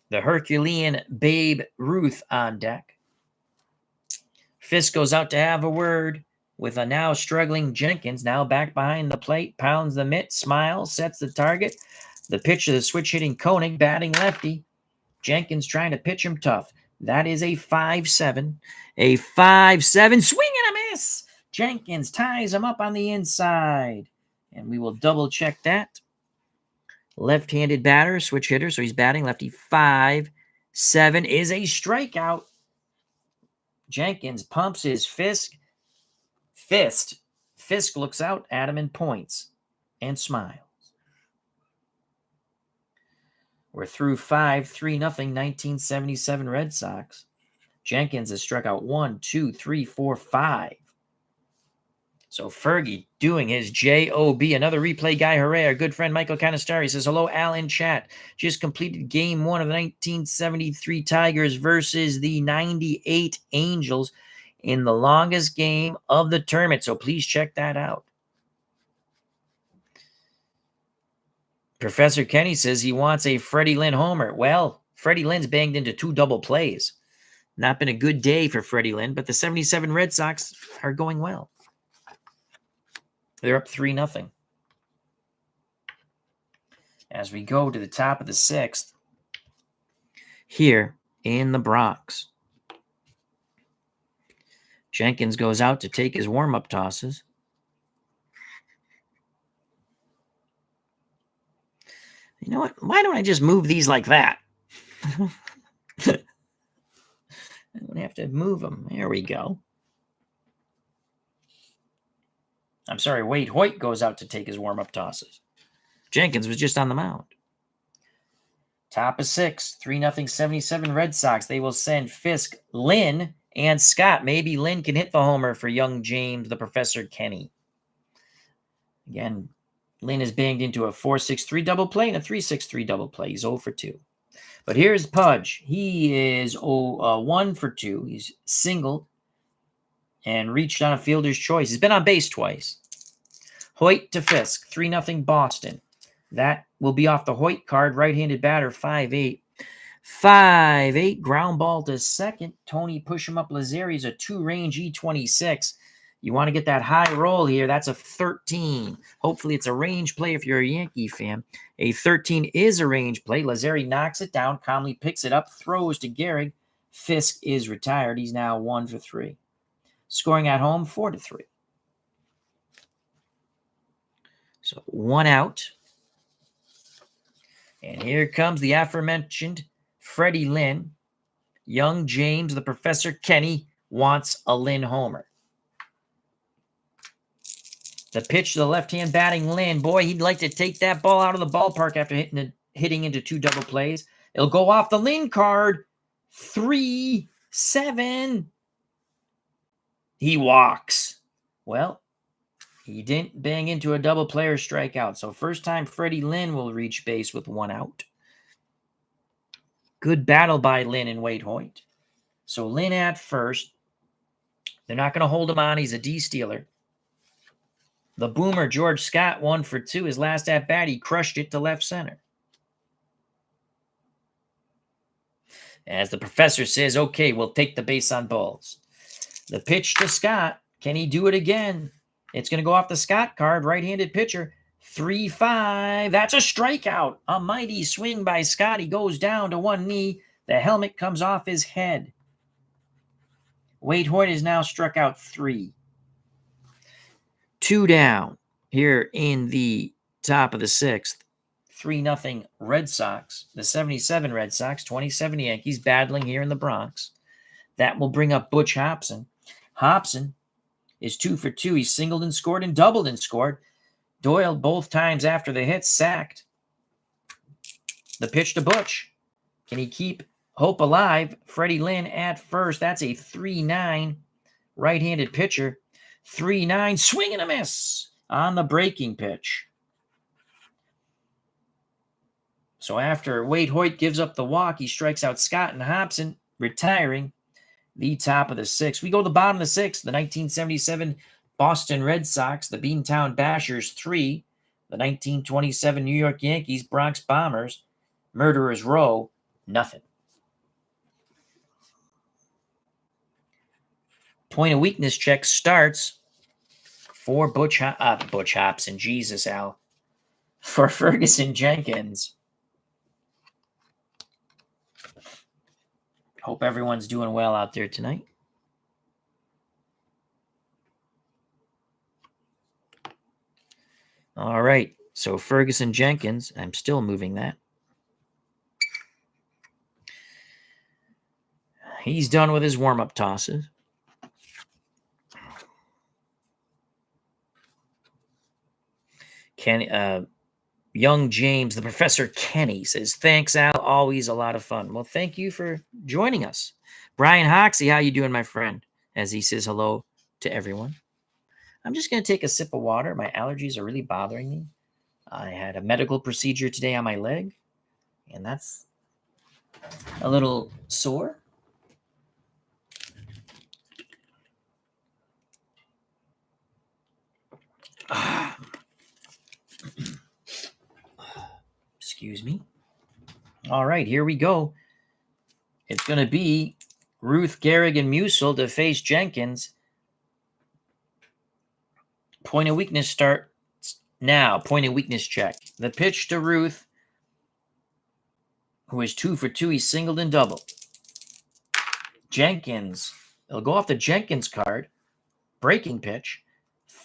The Herculean Babe Ruth on deck. Fisk goes out to have a word with a now struggling Jenkins, now back behind the plate, pounds the mitt, smiles, sets the target. The pitch to the switch-hitting Koenig, batting lefty. Jenkins trying to pitch him tough. That is a 5-7. A 5-7. Swing and a miss. Jenkins ties him up on the inside. And we will double check that. Left-handed batter, switch hitter, so he's batting lefty. 5-7 is a strikeout. Jenkins pumps his fist. Fisk looks out at him and points and smiles. We're through 5-3-0, 1977 Red Sox. Jenkins has struck out 1, 2, 3, 4, 5. So Fergie doing his job. Another replay guy, hooray. Our good friend Michael Canistari says, hello, Al in chat. Just completed game 1 of the 1973 Tigers versus the 98 Angels in the longest game of the tournament. So please check that out. Professor Kenny says he wants a Freddie Lynn homer. Well, Freddie Lynn's banged into 2 double plays. Not been a good day for Freddie Lynn, but the 77 Red Sox are going well. They're up 3-0. As we go to the top of the 6th, here in the Bronx, Jenkins goes out to take his warm-up tosses. You know what? Why don't I just move these like that? I don't have to move them. There we go. I'm sorry, Wade Hoyt goes out to take his warm-up tosses. Jenkins was just on the mound. Top of 6, 3-0 77 Red Sox. They will send Fisk, Lynn, and Scott. Maybe Lynn can hit the homer for young James, the Professor Kenny. Again, Lynn is banged into a 4-6-3 double play and a 3-6-3 double play. He's 0 for 2. But here's Pudge. He is 1 for 2. He's singled and reached on a fielder's choice. He's been on base twice. Hoyt to Fisk, 3-0 Boston. That will be off the Hoyt card. Right-handed batter, 5-8. 5-8, ground ball to second. Tony push him up. Lazzeri's a 2-range E26. You want to get that high roll here. That's a 13. Hopefully it's a range play if you're a Yankee fan. A 13 is a range play. Lazzeri knocks it down, calmly picks it up, throws to Gehrig. Fisk is retired. He's now 1 for 3. Scoring at home, 4-3. So 1 out. And here comes the aforementioned Freddie Lynn. Young James, the Professor Kenny, wants a Lynn homer. The pitch to the left-hand batting Lynn. Boy, he'd like to take that ball out of the ballpark after hitting into 2 double plays. It'll go off the Lynn card. 3-7. He walks. Well, he didn't bang into a double play or strikeout. So first time Freddie Lynn will reach base with 1 out. Good battle by Lynn and Wade Hoyt. So Lynn at first. They're not going to hold him on. He's a D-stealer. The boomer, George Scott, 1 for 2. His last at-bat, he crushed it to left center. As the professor says, okay, we'll take the base on balls. The pitch to Scott. Can he do it again? It's going to go off the Scott card. Right-handed pitcher. 3-5. That's a strikeout. A mighty swing by Scott. He goes down to 1 knee. The helmet comes off his head. Wade Hoyt is now struck out 3. 2 down here in the top of the 6th. 3-0 Red Sox. The 77 Red Sox, 27 Yankees battling here in the Bronx. That will bring up Butch Hobson. Hobson is 2 for 2. He singled and scored and doubled and scored. Doyle both times after the hit sacked. The pitch to Butch. Can he keep hope alive? Freddie Lynn at first. That's a 3-9 right-handed pitcher. 3-9, swing and a miss on the breaking pitch. So after Wade Hoyt gives up the walk, he strikes out Scott and Hobson, retiring the top of the 6th. We go to the bottom of the 6th, the 1977 Boston Red Sox, the Beantown Bashers 3, the 1927 New York Yankees, Bronx Bombers, Murderers Row, nothing. Point of weakness check starts for Butch Hobson. Jesus, Al. For Ferguson Jenkins. Hope everyone's doing well out there tonight. All right, so Ferguson Jenkins, I'm still moving that. He's done with his warm-up tosses. Young James, the Professor Kenny, says, thanks, Al. Always a lot of fun. Well, thank you for joining us. Brian Hoxie, how you doing, my friend? As he says hello to everyone. I'm just going to take a sip of water. My allergies are really bothering me. I had a medical procedure today on my leg, and that's a little sore. Excuse me. All right, here we go. It's going to be Ruth, Gehrig, and Musil to face Jenkins. Point of weakness start now. Point of weakness check. The pitch to Ruth, who is 2 for 2. He's singled and doubled. Jenkins. It'll go off the Jenkins card. Breaking pitch.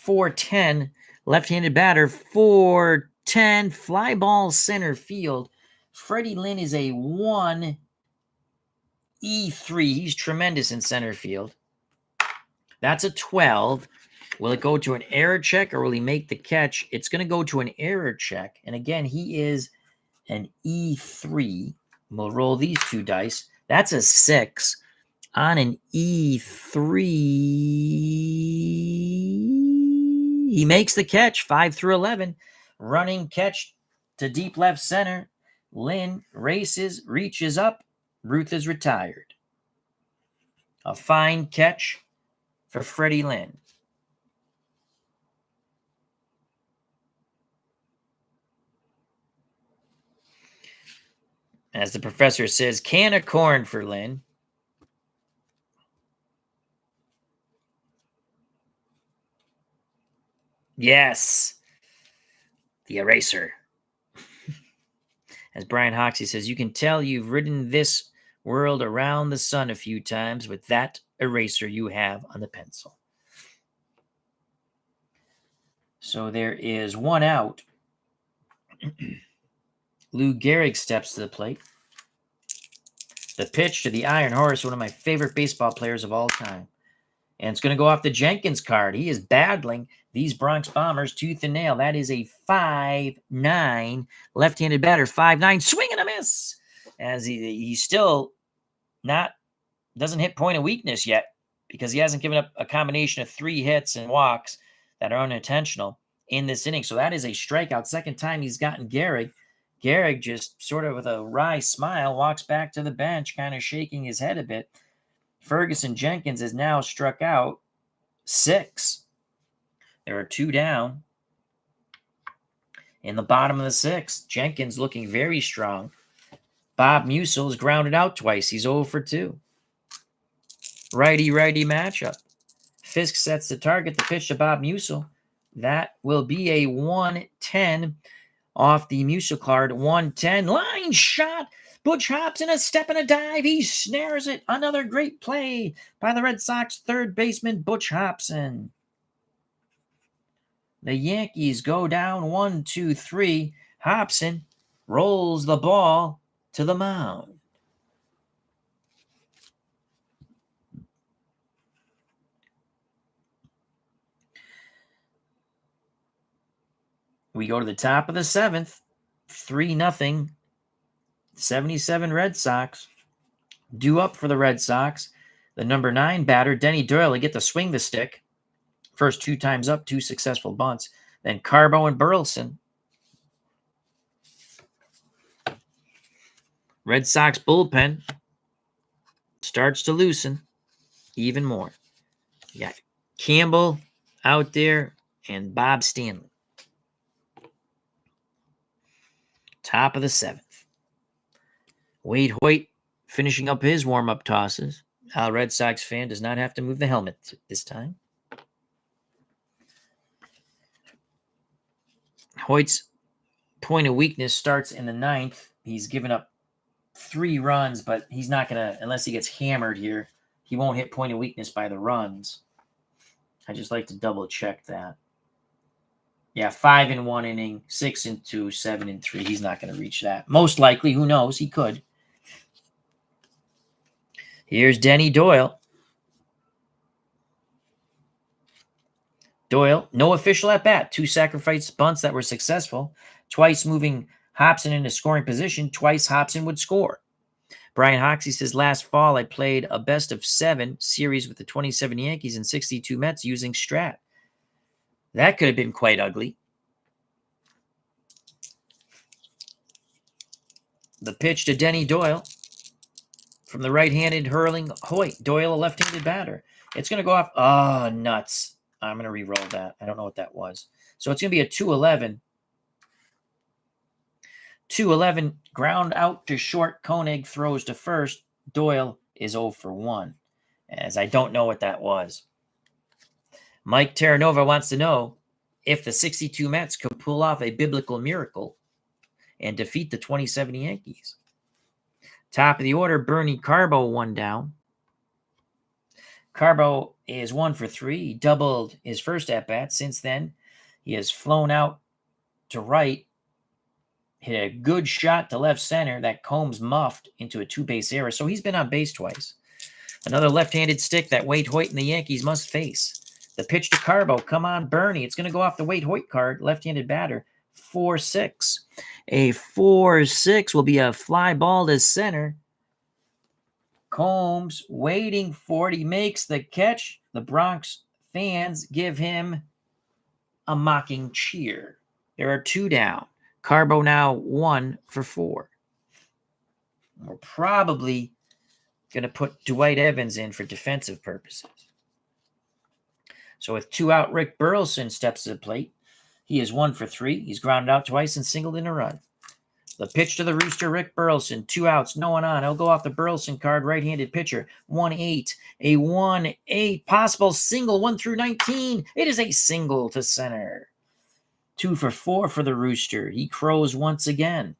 4-10. Left-handed batter. 4-10. Fly ball center field. Freddie Lynn is a 1 E3. He's tremendous in center field. That's a 12. Will it go to an error check or will he make the catch? It's going to go to an error check. And again, he is an E3. We'll roll these 2 dice. That's a 6 on an E3. He makes the catch, 5 through 11. Running catch to deep left center. Lynn races, reaches up. Ruth is retired. A fine catch for Freddie Lynn. As the professor says, can of corn for Lynn. Yes. The eraser. As Brian Hoxie says, you can tell you've ridden this world around the sun a few times with that eraser you have on the pencil. So there is 1 out. Lou Gehrig steps to the plate. The pitch to the Iron Horse, one of my favorite baseball players of all time. And it's going to go off the Jenkins card. He is battling these Bronx Bombers tooth and nail. That is a 5-9 left-handed batter. 5-9, swing and a miss. As he's still doesn't hit point of weakness yet because he hasn't given up a combination of 3 hits and walks that are unintentional in this inning. So that is a strikeout. Second time he's gotten Gehrig. Gehrig just sort of with a wry smile walks back to the bench, kind of shaking his head a bit. Ferguson Jenkins is now struck out 6. There are 2 down. In the bottom of the 6th, Jenkins looking very strong. Bob Musil is grounded out twice. He's 0 for 2. Righty-righty matchup. Fisk sets the target. The pitch to Bob Musil. That will be a 1-10 off the Musil card. 1-10. Line shot. Butch Hobson, a step and a dive. He snares it. Another great play by the Red Sox third baseman, Butch Hobson. The Yankees go down 1-2-3. Hobson rolls the ball to the mound. We go to the top of the 7th. 3-0. 77 Red Sox. Due up for the Red Sox. The number 9 batter, Denny Doyle, he get to swing the stick. First 2 times up, 2 successful bunts. Then Carbo and Burleson. Red Sox bullpen starts to loosen even more. You got Campbell out there and Bob Stanley. Top of the 7th. Wade Hoyt finishing up his warm-up tosses. Al Red Sox fan does not have to move the helmet this time. Hoyt's point of weakness starts in the 9th. He's given up 3 runs, but he's not going to, unless he gets hammered here, he won't hit point of weakness by the runs. I just like to double check that. Yeah, 5 in 1 inning, 6 in 2, 7 in 3. He's not going to reach that. Most likely, who knows? He could. Here's Denny Doyle. Doyle, no official at bat. 2 sacrifice bunts that were successful. Twice moving Hobson into scoring position. Twice Hobson would score. Brian Hoxie says, last fall I played a best-of-7 series with the 27 Yankees and 62 Mets using Strat. That could have been quite ugly. The pitch to Denny Doyle from the right-handed hurling Hoyt. Doyle, a left-handed batter. It's going to go off. Oh, nuts. I'm going to re-roll that. I don't know what that was. So it's going to be a 2-11. 2-11, ground out to short. Koenig throws to first. Doyle is 0 for 1, as I don't know what that was. Mike Terranova wants to know if the 62 Mets could pull off a biblical miracle and defeat the 27 Yankees. Top of the order, Bernie Carbo 1 down. Carbo is 1 for 3. He doubled his first at-bat. Since then, he has flown out to right, hit a good shot to left center that Combs muffed into a 2-base error, so he's been on base twice. Another left-handed stick that Wade Hoyt and the Yankees must face. The pitch to Carbo. Come on, Bernie. It's going to go off the Wade Hoyt card, left-handed batter. 4-6. A 4-6 will be a fly ball to center. Combs waiting for it. He makes the catch. The Bronx fans give him a mocking cheer. There are 2 down. Carbo now 1 for 4. We're probably going to put Dwight Evans in for defensive purposes. So with 2 out, Rick Burleson steps to the plate. He is 1 for 3. He's grounded out twice and singled in a run. The pitch to the Rooster, Rick Burleson. 2 outs, no one on. He'll go off the Burleson card, right-handed pitcher. 1-8. A 1-8. Possible single, 1 through 19. It is a single to center. 2 for 4 for the Rooster. He crows once again.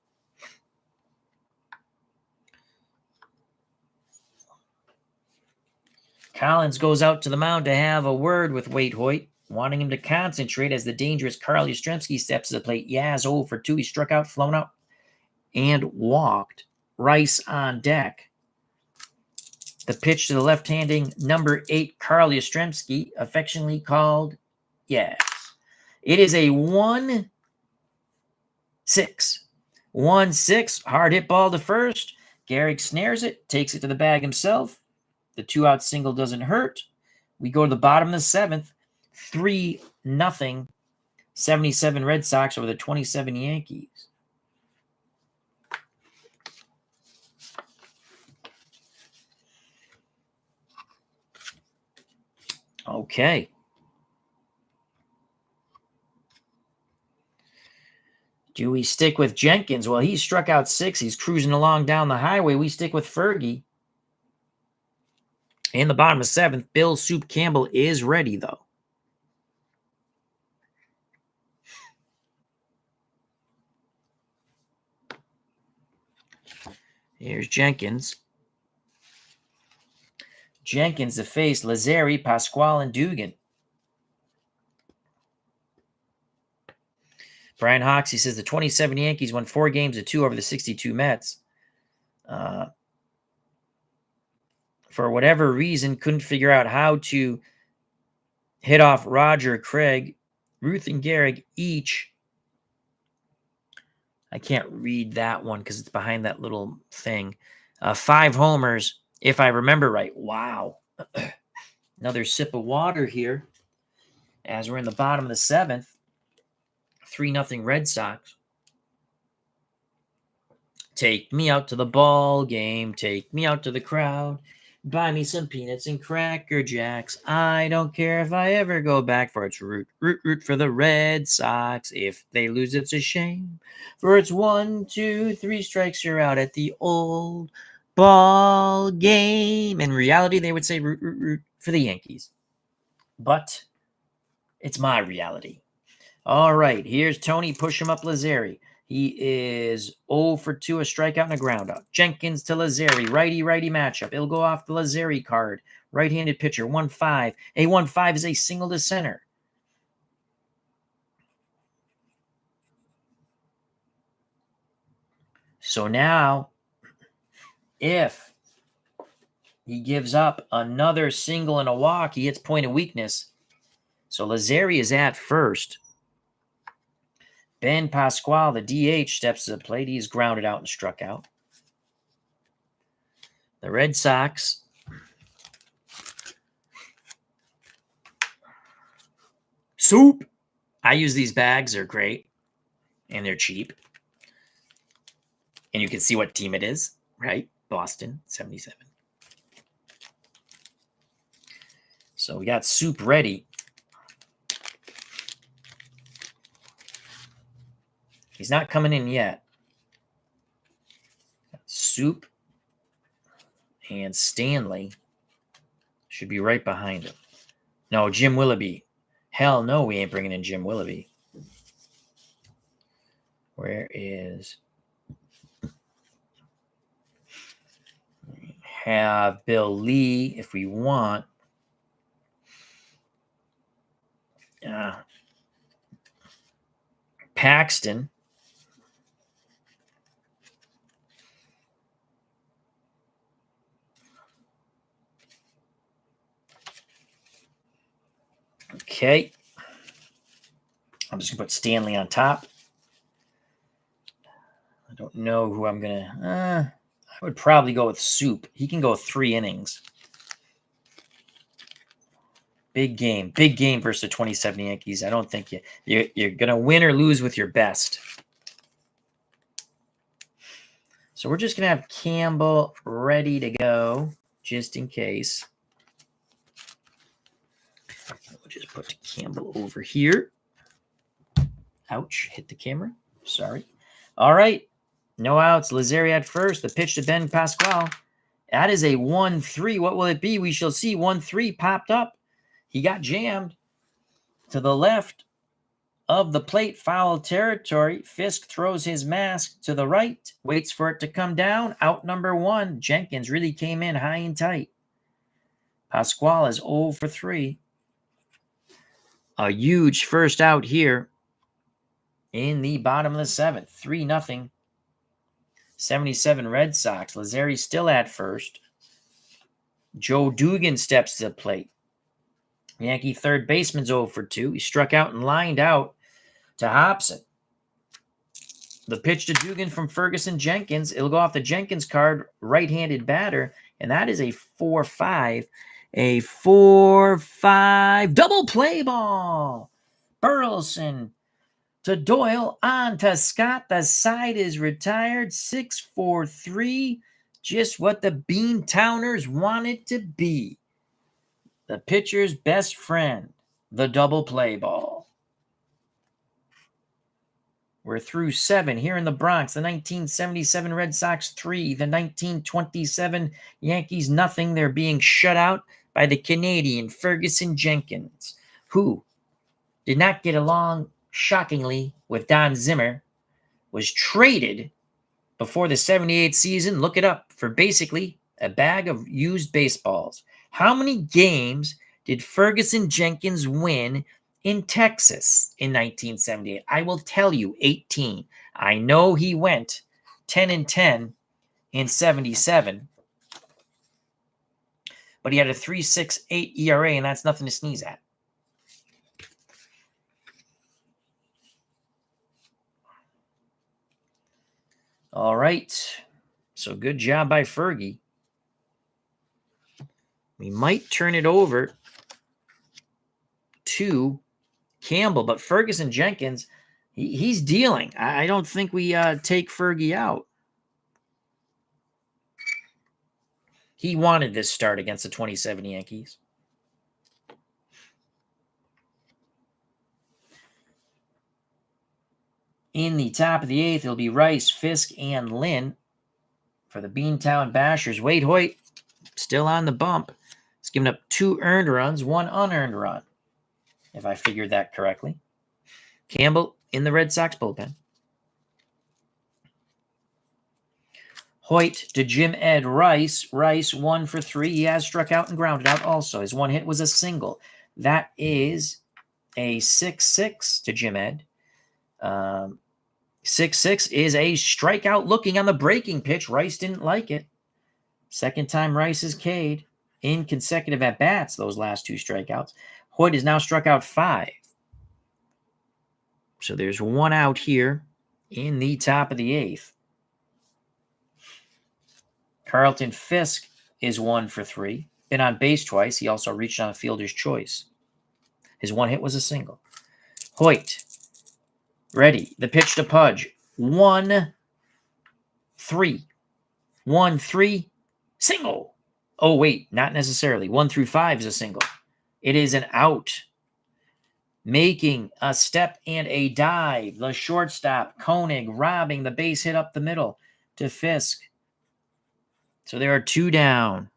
Collins goes out to the mound to have a word with Wade Hoyt, wanting him to concentrate as the dangerous Carl Yastrzemski steps to the plate. Yaz 0 for 2. He struck out, flown out, and walked. Rice on deck. The pitch to the left-handing number 8, Carl Yastrzemski, affectionately called Yaz. It is a 1-6. 1-6. Hard hit ball to first. Gehrig snares it, takes it to the bag himself. The 2-out single doesn't hurt. We go to the bottom of the 7th. 3-0. 77 Red Sox over the 27 Yankees. Okay. Do we stick with Jenkins? Well, he struck out 6. He's cruising along down the highway. We stick with Fergie. In the bottom of 7th, Bill Soup Campbell is ready, though. Here's Jenkins. Jenkins to face Lazzeri, Pasquale, and Dugan. Brian Hoxie says the 27 Yankees won 4 games to 2 over the 62 Mets. For whatever reason, couldn't figure out how to hit off Roger Craig. Ruth and Gehrig each. I can't read that one because it's behind that little thing. 5 homers, if I remember right. Wow. Another sip of water here as we're in the bottom of the 7th. 3-0 Red Sox. Take me out to the ball game. Take me out to the crowd. Buy me some peanuts and Cracker Jacks. I don't care if I ever go back, for it's root for the Red Sox. If they lose, it's a shame. For it's 1, 2, 3 strikes, you're out at the old ball game. In reality, they would say root for the Yankees. But it's my reality. All right, here's Tony Push him up Lazzeri. He is 0 for 2, a strikeout and a ground out. Jenkins to Lazzeri, righty-righty matchup. It'll go off the Lazzeri card. Right-handed pitcher, 1-5. A 1-5 is a single to center. So now, if he gives up another single and a walk, he hits point of weakness. So Lazzeri is at first. Ben Pasquale, the DH, steps to the plate. He's grounded out and struck out. The Red Sox soup. I use these bags. They're great. And they're cheap. And you can see what team it is, right? Boston, 77. So we got soup ready. He's not coming in yet. Soup and Stanley should be right behind him. No, Jim Willoughby. Hell no, we ain't bringing in Jim Willoughby. Where is... have Bill Lee if we want. Paxton. Okay. I'm just going to put Stanley on top. I don't know who I'm going to... I would probably go with Soup. He can go 3 innings. Big game. Big game versus the 27 Yankees. I don't think you're going to win or lose with your best. So we're just going to have Campbell ready to go, just in case. We'll just put Campbell over here. Ouch. Hit the camera. Sorry. All right. No outs. Lazzeri at first. The pitch to Ben Pasquale. That is a 1-3. What will it be? We shall see. 1-3 popped up. He got jammed to the left of the plate. Foul territory. Fisk throws his mask to the right. Waits for it to come down. Out number 1. Jenkins really came in high and tight. Pasquale is 0 for 3. A huge first out here in the bottom of the 7th. 3-0. 77 Red Sox. Lazzeri still at first. Joe Dugan steps to the plate. Yankee third baseman's 0 for 2. He struck out and lined out to Hobson. The pitch to Dugan from Ferguson Jenkins. It'll go off the Jenkins card, right-handed batter, and that is a 4-5. A 4-5 double play ball. Burleson to Doyle, on to Scott. The side is retired. 6-4-3. Just what the Beantowners wanted to be. The pitcher's best friend. The double play ball. We're through 7 here in the Bronx. The 1977 Red Sox 3. The 1927 Yankees nothing. They're being shut out by the Canadian Ferguson Jenkins, who did not get along shockingly with Don Zimmer, was traded before the 78 season. Look it up for basically a bag of used baseballs. How many games did Ferguson Jenkins win in Texas in 1978? I will tell you, 18. I know he went 10-10 in 77, but he had a 3.68 ERA, and that's nothing to sneeze at. All right. So good job by Fergie. We might turn it over to Campbell, but Ferguson Jenkins, he's dealing. I don't think we take Fergie out. He wanted this start against the 27 Yankees. In the top of the 8th, it'll be Rice, Fisk, and Lynn for the Beantown Bashers. Wade Hoyt still on the bump. He's given up 2 earned runs, 1 unearned run, if I figured that correctly. Campbell in the Red Sox bullpen. Hoyt to Jim Ed Rice. Rice 1 for 3. He has struck out and grounded out also. His one hit was a single. That is a 6-6 to Jim Ed. 6-6 is a strikeout looking on the breaking pitch. Rice didn't like it. Second time Rice is K'd in consecutive at-bats, those last 2 strikeouts. Hoyt has now struck out 5. So there's 1 out here in the top of the 8th. Carlton Fisk is 1 for 3. Been on base twice. He also reached on a fielder's choice. His one hit was a single. Hoyt, ready. The pitch to Pudge. 1-3. 1-3. Single. Oh, wait, not necessarily. 1 through 5 is a single. It is an out. Making a step and a dive. The shortstop, Koenig, robbing the base hit up the middle to Fisk. So there are 2 down.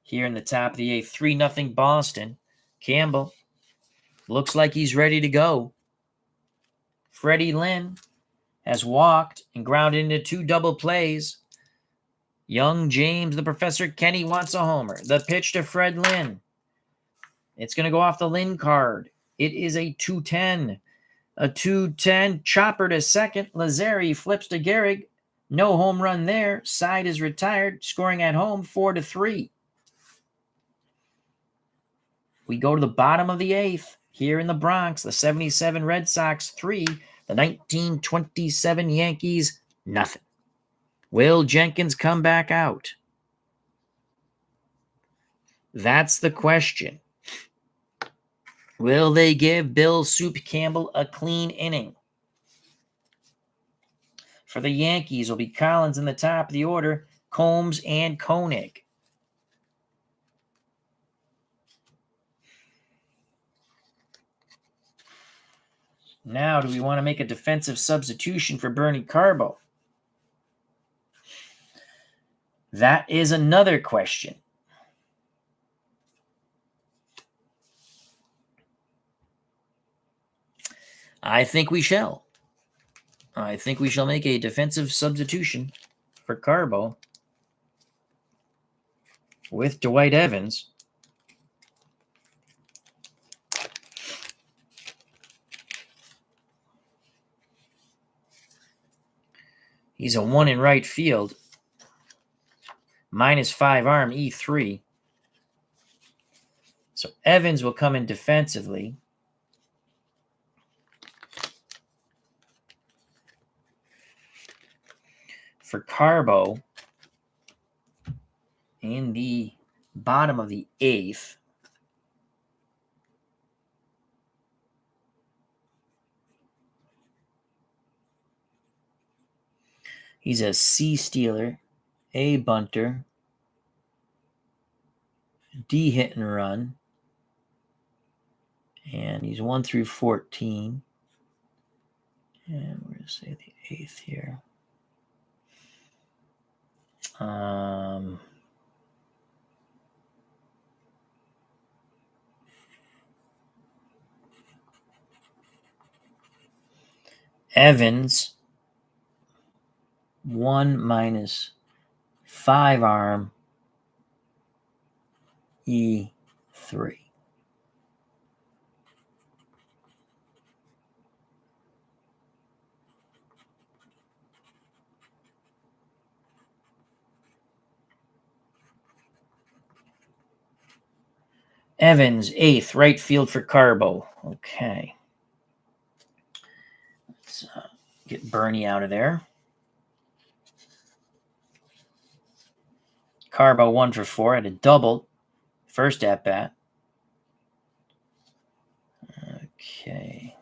Here in the top of the 8th, 3-0 Boston. Campbell looks like he's ready to go. Freddie Lynn has walked and grounded into 2 double plays. Young James, the Professor Kenny, wants a homer. The pitch to Fred Lynn. It's going to go off the Lynn card. It is a 2-10. A 2-10. Chopper to second. Lazzeri flips to Gehrig. No home run there. Side is retired. Scoring at home, 4-3. We go to the bottom of the 8th. Here in the Bronx, the 77 Red Sox 3. The 1927 Yankees, nothing. Will Jenkins come back out? That's the question. Will they give Bill Soup Campbell a clean inning? For the Yankees, will be Collins in the top of the order, Combs and Koenig. Now, do we want to make a defensive substitution for Bernie Carbo? That is another question. I think we shall. I think we shall make a defensive substitution for Carbo with Dwight Evans. He's a 1 in right field. -5 arm, E3. So Evans will come in defensively. For Carbo, in the bottom of the 8th, he's a C stealer, A bunter, D hit and run, and he's 1 through 14. And we're going to say the 8th here. Evans, 1 -5 arm, E3. Evans, 8th, right field for Carbo. Okay. Let's get Bernie out of there. Carbo 1 for 4, had a double. First at bat. Okay.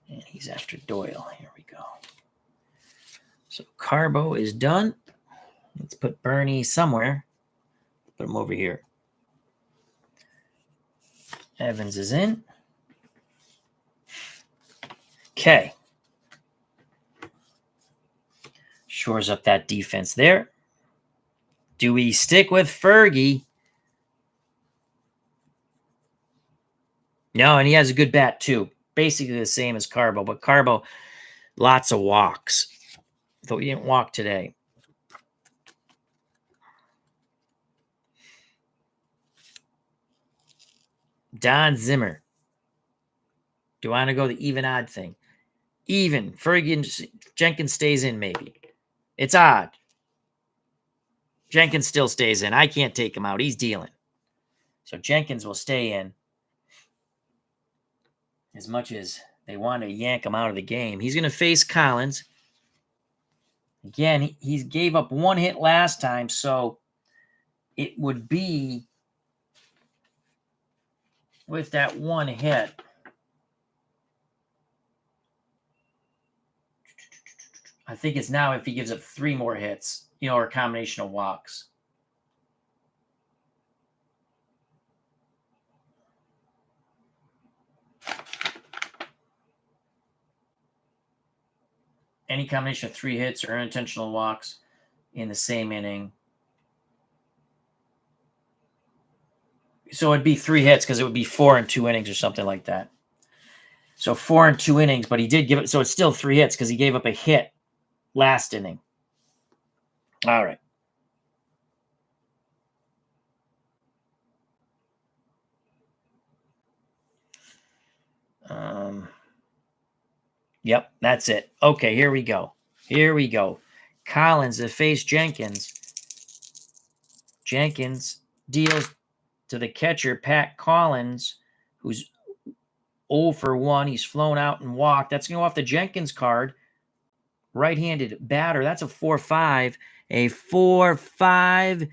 And he's after Doyle. Here we go. So Carbo is done. Let's put Bernie somewhere. Put him over here. Evans is in. Okay. Shores up that defense there. Do we stick with Fergie? No, and he has a good bat too. Basically the same as Carbo, but Carbo, lots of walks. Though he didn't walk today. Don Zimmer. Do I want to go the even odd thing? Even. Fergie Jenkins stays in, maybe. It's odd. Jenkins still stays in. I can't take him out. He's dealing. So Jenkins will stay in. As much as they want to yank him out of the game. He's going to face Collins. Again, he gave up one hit last time, so it would be with that one hit. I think it's now if he gives up 3 more hits, or a combination of walks. Any combination of 3 hits or unintentional walks in the same inning. So it'd be 3 hits because it would be 4 in 2 innings or something like that. So 4 in 2 innings, but he did give it. So it's still 3 hits because he gave up a hit last inning. All right. Yep, that's it. Okay, here we go. Collins to face Jenkins. Jenkins deals to the catcher, Pat Collins, who's 0 for 1. He's flown out and walked. That's going to go off the Jenkins card. Right-handed batter. That's a 4-5. A 4-5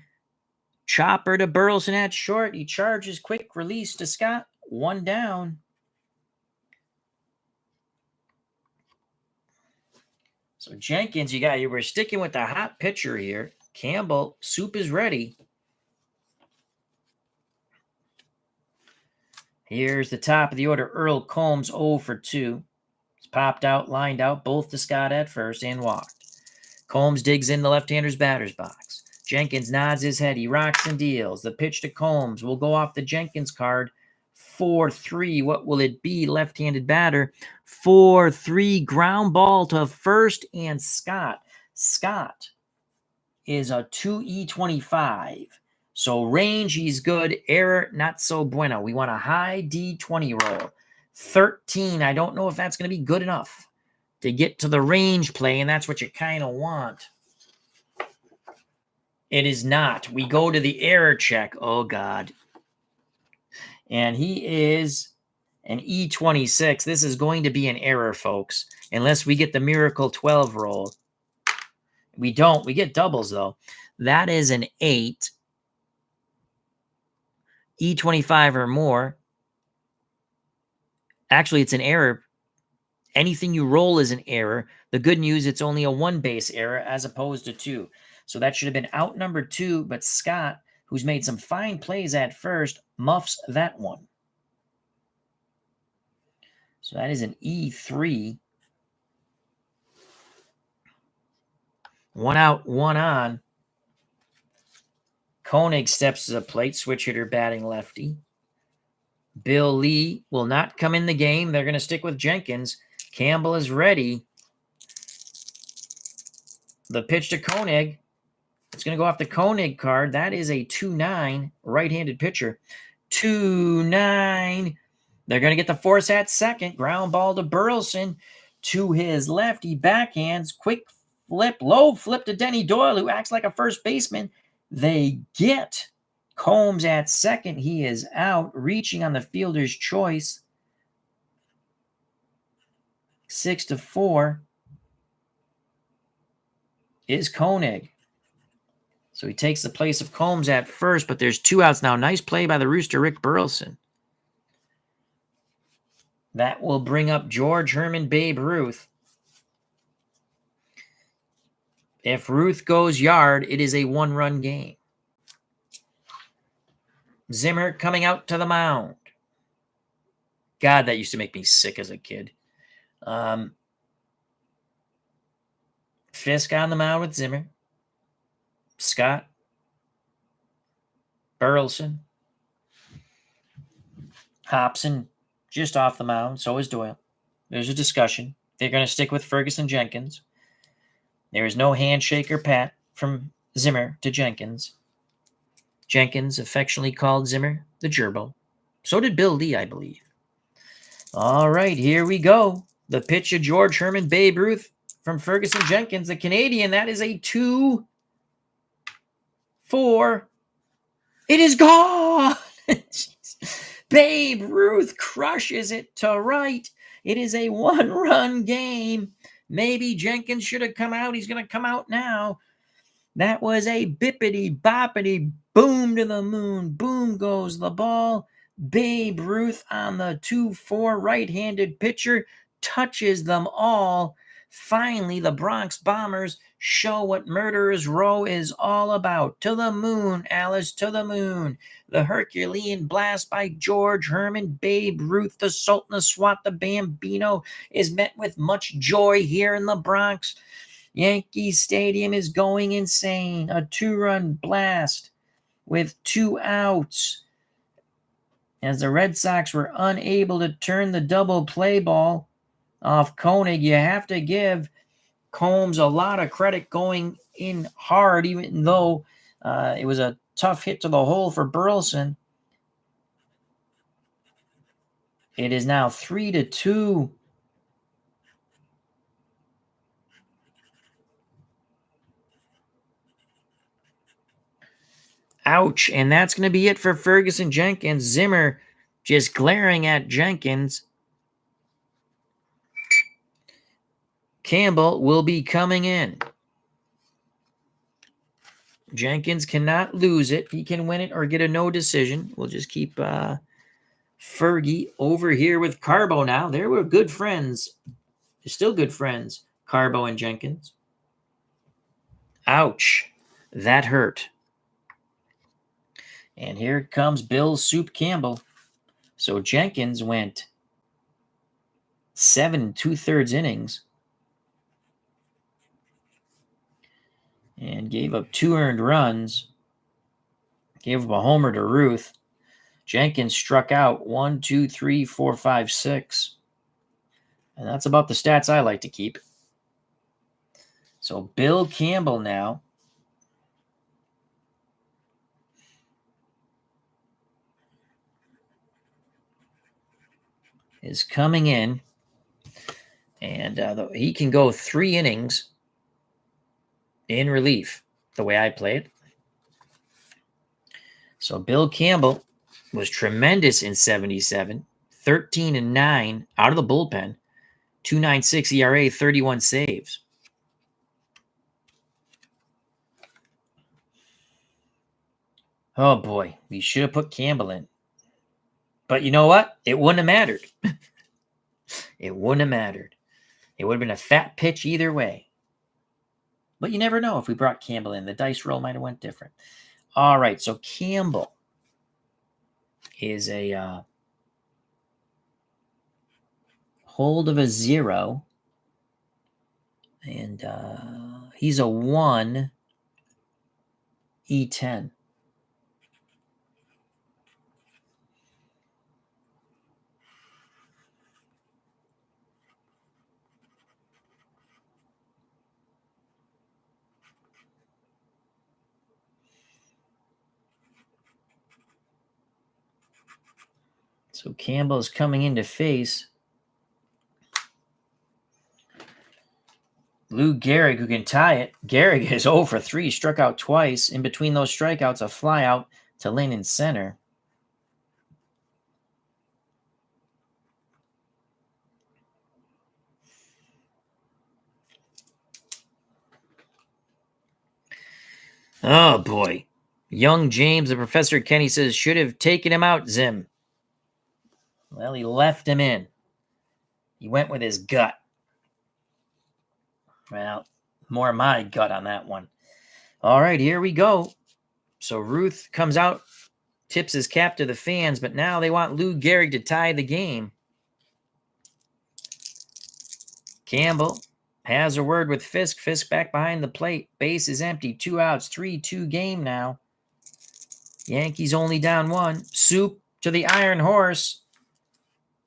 chopper to Burleson at short. He charges quick release to Scott. 1 down. So Jenkins, we're sticking with the hot pitcher here. Campbell, soup is ready. Here's the top of the order. Earl Combs, 0 for 2. He's popped out, lined out, both to Scott at first and walked. Combs digs in the left-hander's batter's box. Jenkins nods his head. He rocks and deals. The pitch to Combs will go off the Jenkins card. 4-3. What will it be? Left-handed batter. 4-3. Ground ball to first and Scott. Scott is a 2E25. So range, he's good. Error, not so bueno. We want a high D20 roll. 13. I don't know if that's going to be good enough to get to the range play, and that's what you kind of want. It is not. We go to the error check. Oh, God. And he is an E26. This is going to be an error, folks, unless we get the miracle 12 roll. We don't. We get doubles, though. That is an 8. E25 or more. Actually, it's an error. Anything you roll is an error. The good news, it's only a 1 base error as opposed to 2. So that should have been out number 2, but Scott, who's made some fine plays at first, muffs that one. So that is an E3. 1 out, 1 on. Koenig steps to the plate, switch hitter batting lefty. Bill Lee will not come in the game. They're going to stick with Jenkins. Campbell is ready. The pitch to Koenig. It's going to go off the Koenig card. That is a 2-9 right-handed pitcher. 2-9. They're going to get the force at second. Ground ball to Burleson to his left. He backhands. Quick flip. Low flip to Denny Doyle, who acts like a first baseman. They get Combs at second. He is out. Reaching on the fielder's choice. 6-4 is Koenig. So he takes the place of Combs at first, but there's 2 outs now. Nice play by the Rooster, Rick Burleson. That will bring up George Herman Babe Ruth. If Ruth goes yard, it is a 1-run game. Zimmer coming out to the mound. God, that used to make me sick as a kid. Fisk on the mound with Zimmer. Scott. Burleson. Hobson just off the mound. So is Doyle. There's a discussion. They're going to stick with Ferguson Jenkins. There is no handshake or pat from Zimmer to Jenkins. Jenkins affectionately called Zimmer the gerbil. So did Bill Lee, I believe. All right, here we go. The pitch of George Herman Babe Ruth from Ferguson Jenkins, the Canadian. That is a 2-4. It is gone. Babe Ruth crushes it to right. It is a 1-run game. Maybe Jenkins should have come out. He's going to come out now. That was a bippity boppity boom to the moon. Boom goes the ball. Babe Ruth on the 2-4 right-handed pitcher touches them all. Finally, the Bronx Bombers show what Murderers Row is all about. To the moon, Alice, to the moon. The Herculean blast by George Herman Babe Ruth, the Sultan of Swat, the Bambino, is met with much joy here in the Bronx. Yankee Stadium is going insane. A 2-run blast with 2 outs. As the Red Sox were unable to turn the double play ball off Koenig, you have to give Combs a lot of credit going in hard, even though it was a tough hit to the hole for Burleson. It is now 3-2. Ouch. And that's going to be it for Ferguson Jenkins. Zimmer just glaring at Jenkins. Campbell will be coming in. Jenkins cannot lose it. He can win it or get a no decision. We'll just keep Fergie over here with Carbo now. They were good friends. They're still good friends, Carbo and Jenkins. Ouch. That hurt. And here comes Bill Soup Campbell. So Jenkins went 7 2/3 innings and gave up 2 earned runs. Gave up a homer to Ruth. Jenkins struck out 1, 2, 3, 4, 5, 6. And that's about the stats I like to keep. So Bill Campbell now is coming in, and he can go 3 innings in relief, the way I play it. So Bill Campbell was tremendous in 77, 13-9 out of the bullpen, 2.96 ERA, 31 saves. Oh boy, we should have put Campbell in. But you know what? It wouldn't have mattered. It wouldn't have mattered. It would have been a fat pitch either way. But you never know if we brought Campbell in. The dice roll might have went different. All right, so Campbell is a hold of a 0. And he's a 1 E10. So Campbell is coming in to face Lou Gehrig, who can tie it. Gehrig is 0 for 3, struck out twice. In between those strikeouts, a fly out to Lynn in center. Oh, boy. Young James, the Professor Kenny says, should have taken him out, Zim. Well, he left him in. He went with his gut. Well, more my gut on that one. All right, here we go. So Ruth comes out, tips his cap to the fans, but now they want Lou Gehrig to tie the game. Campbell has a word with Fisk. Fisk back behind the plate. Base is empty. 2 outs. 3-2 game now. Yankees only down 1. Soup to the Iron Horse.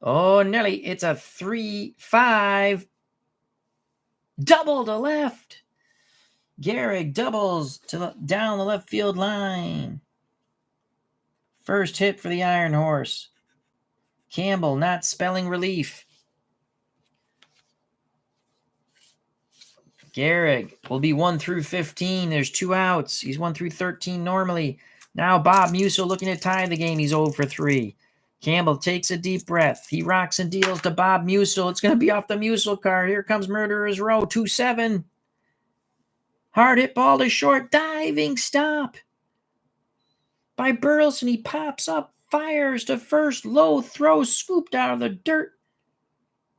Oh, Nelly, it's a 3-5. Double to left. Gehrig doubles down the left field line. First hit for the Iron Horse. Campbell not spelling relief. Gehrig will be 1 through 15. There's 2 outs. He's 1 through 13 normally. Now Bob Musil looking to tie the game. He's 0 for 3. Campbell takes a deep breath. He rocks and deals to Bob Musil. It's going to be off the Musil card. Here comes Murderer's Row. 2-7. Hard hit ball to short. Diving stop by Burleson. He pops up. Fires to first. Low throw. Scooped out of the dirt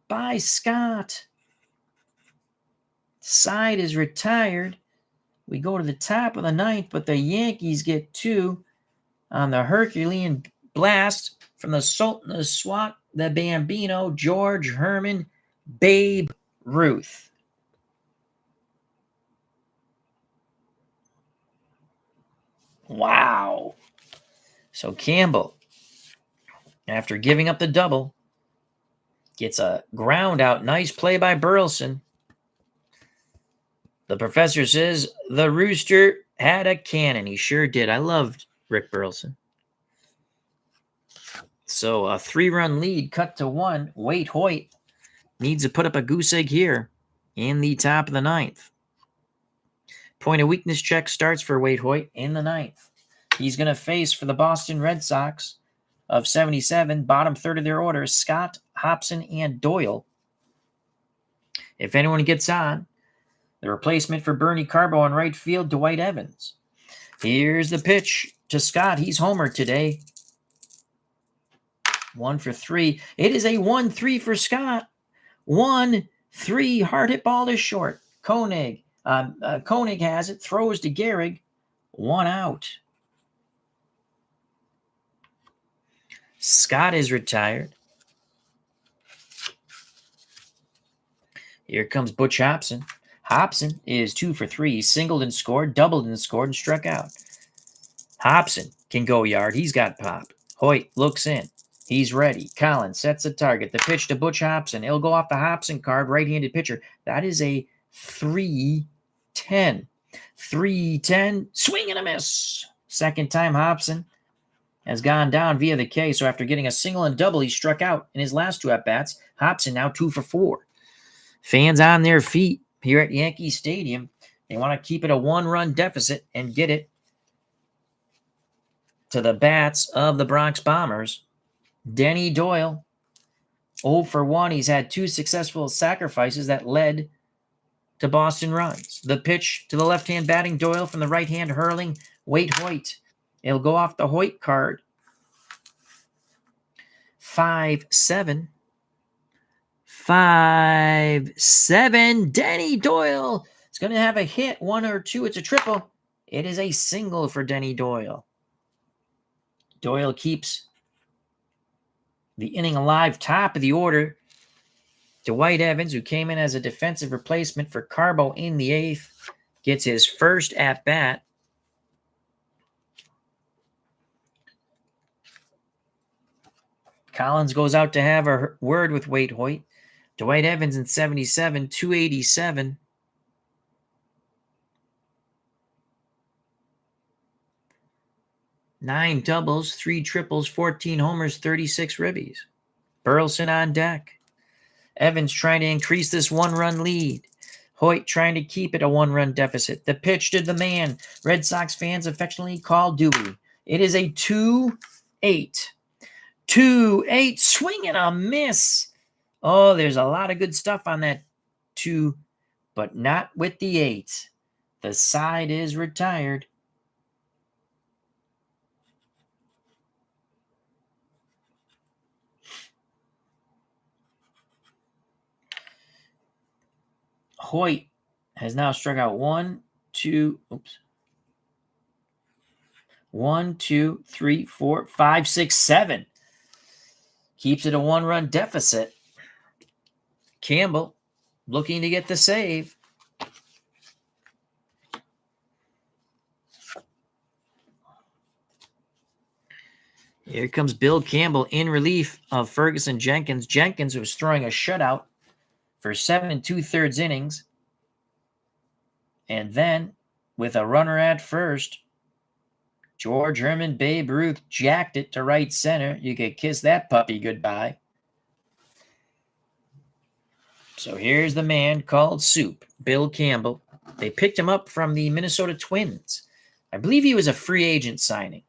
by Scott. Side is retired. We go to the top of the ninth, but the Yankees get 2 on the Herculean blast from the Sultan of Swat, the Bambino, George Herman, Babe Ruth. Wow. So Campbell, after giving up the double, gets a ground out. Nice play by Burleson. The professor says the Rooster had a cannon. He sure did. I loved Rick Burleson. So a 3-run lead cut to 1. Waite Hoyt needs to put up a goose egg here in the top of the ninth. Point of weakness check starts for Waite Hoyt in the ninth. He's going to face for the Boston Red Sox of 77, bottom third of their order, Scott, Hobson, and Doyle. If anyone gets on, the replacement for Bernie Carbo in right field, Dwight Evans. Here's the pitch to Scott. He's homered today. 1 for 3. It is a 1-3 for Scott. 1-3. Hard hit ball to short. Koenig has it. Throws to Gehrig. 1 out. Scott is retired. Here comes Butch Hobson. Hobson is 2 for 3. He singled and scored, doubled and scored, and struck out. Hobson can go yard. He's got pop. Hoyt looks in. He's ready. Collins sets the target. The pitch to Butch Hobson. It'll go off the Hobson card, right-handed pitcher. That is a 3-10. 3-10. Swing and a miss. Second time Hobson has gone down via the K. So after getting a single and double, he struck out in his last 2 at-bats. Hobson now 2 for 4. Fans on their feet here at Yankee Stadium. They want to keep it a 1-run deficit and get it to the bats of the Bronx Bombers. Denny Doyle, 0 for 1. He's had 2 successful sacrifices that led to Boston runs. The pitch to the left-hand batting Doyle from the right-hand hurling Waite Hoyt. It'll go off the Hoyt card. 5-7. 5-7. Denny Doyle is going to have a hit, 1 or 2. It's a triple. It is a single for Denny Doyle. Doyle keeps the inning alive, top of the order. Dwight Evans, who came in as a defensive replacement for Carbo in the 8th, gets his first at-bat. Collins goes out to have a word with Waite Hoyt. Dwight Evans in 77, 287. Nine doubles, 3 triples, 14 homers, 36 ribbies. Burleson on deck. Evans trying to increase this 1-run lead. Hoyt trying to keep it a 1-run deficit. The pitch to the man Red Sox fans affectionately call Dewey. It is a 2-8. 2-8. Swing and a miss. Oh, there's a lot of good stuff on that 2, but not with the 8. The side is retired. Hoyt has now struck out 1, 2, 3, 4, 5, 6, 7. Keeps it a 1-run deficit. Campbell looking to get the save. Here comes Bill Campbell in relief of Ferguson Jenkins. Jenkins was throwing a shutout for 7 2/3 innings. And then, with a runner at first, George Herman Babe Ruth jacked it to right center. You could kiss that puppy goodbye. So here's the man called Soup, Bill Campbell. They picked him up from the Minnesota Twins. I believe he was a free agent signing.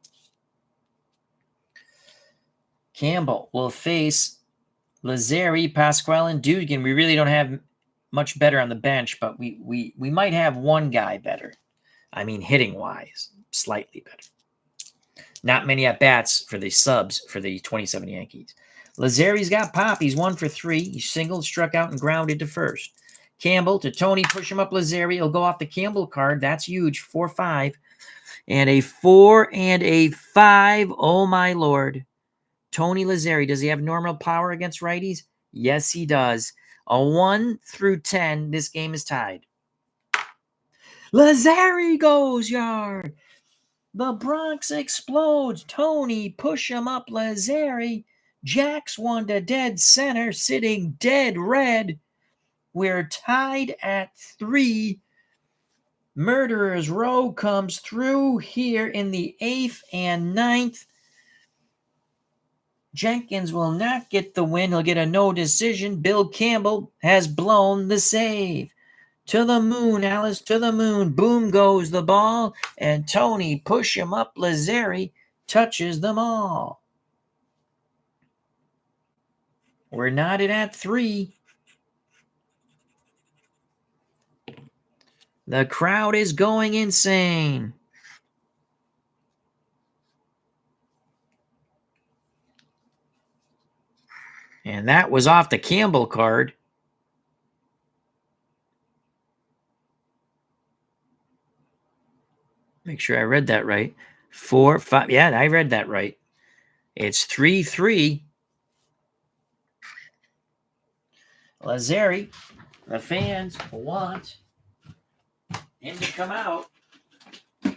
Campbell will face Lazzeri, Pasquale, and Dugan. We really don't have much better on the bench, but we might have one guy better. I mean, hitting-wise, slightly better. Not many at-bats for the subs for the 27 Yankees. Lazzeri's got pop. He's 1 for 3. He singled, struck out, and grounded to first. Campbell to Tony. Push him up Lazzeri. He'll go off the Campbell card. That's huge. 4-5. And a 4 and a 5. Oh, my Lord. Tony Lazzeri. Does he have normal power against righties? Yes, he does. A 1 through 10. This game is tied. Lazzeri goes yard. The Bronx explodes. Tony, push him up, Lazzeri. Jacks one to dead center, sitting dead red. We're tied at 3. Murderer's Row comes through here in the 8th and 9th. Jenkins will not get the win. He'll get a no decision. Bill Campbell has blown the save. To the moon, Alice, to the moon. Boom goes the ball. And Tony, push him up, Lazzeri, touches them all. We're knotted at 3. The crowd is going insane. And that was off the Campbell card. Make sure I read that right. 4, 5. Yeah, I read that right. It's 3-3. Lazzeri, the fans want him to come out. The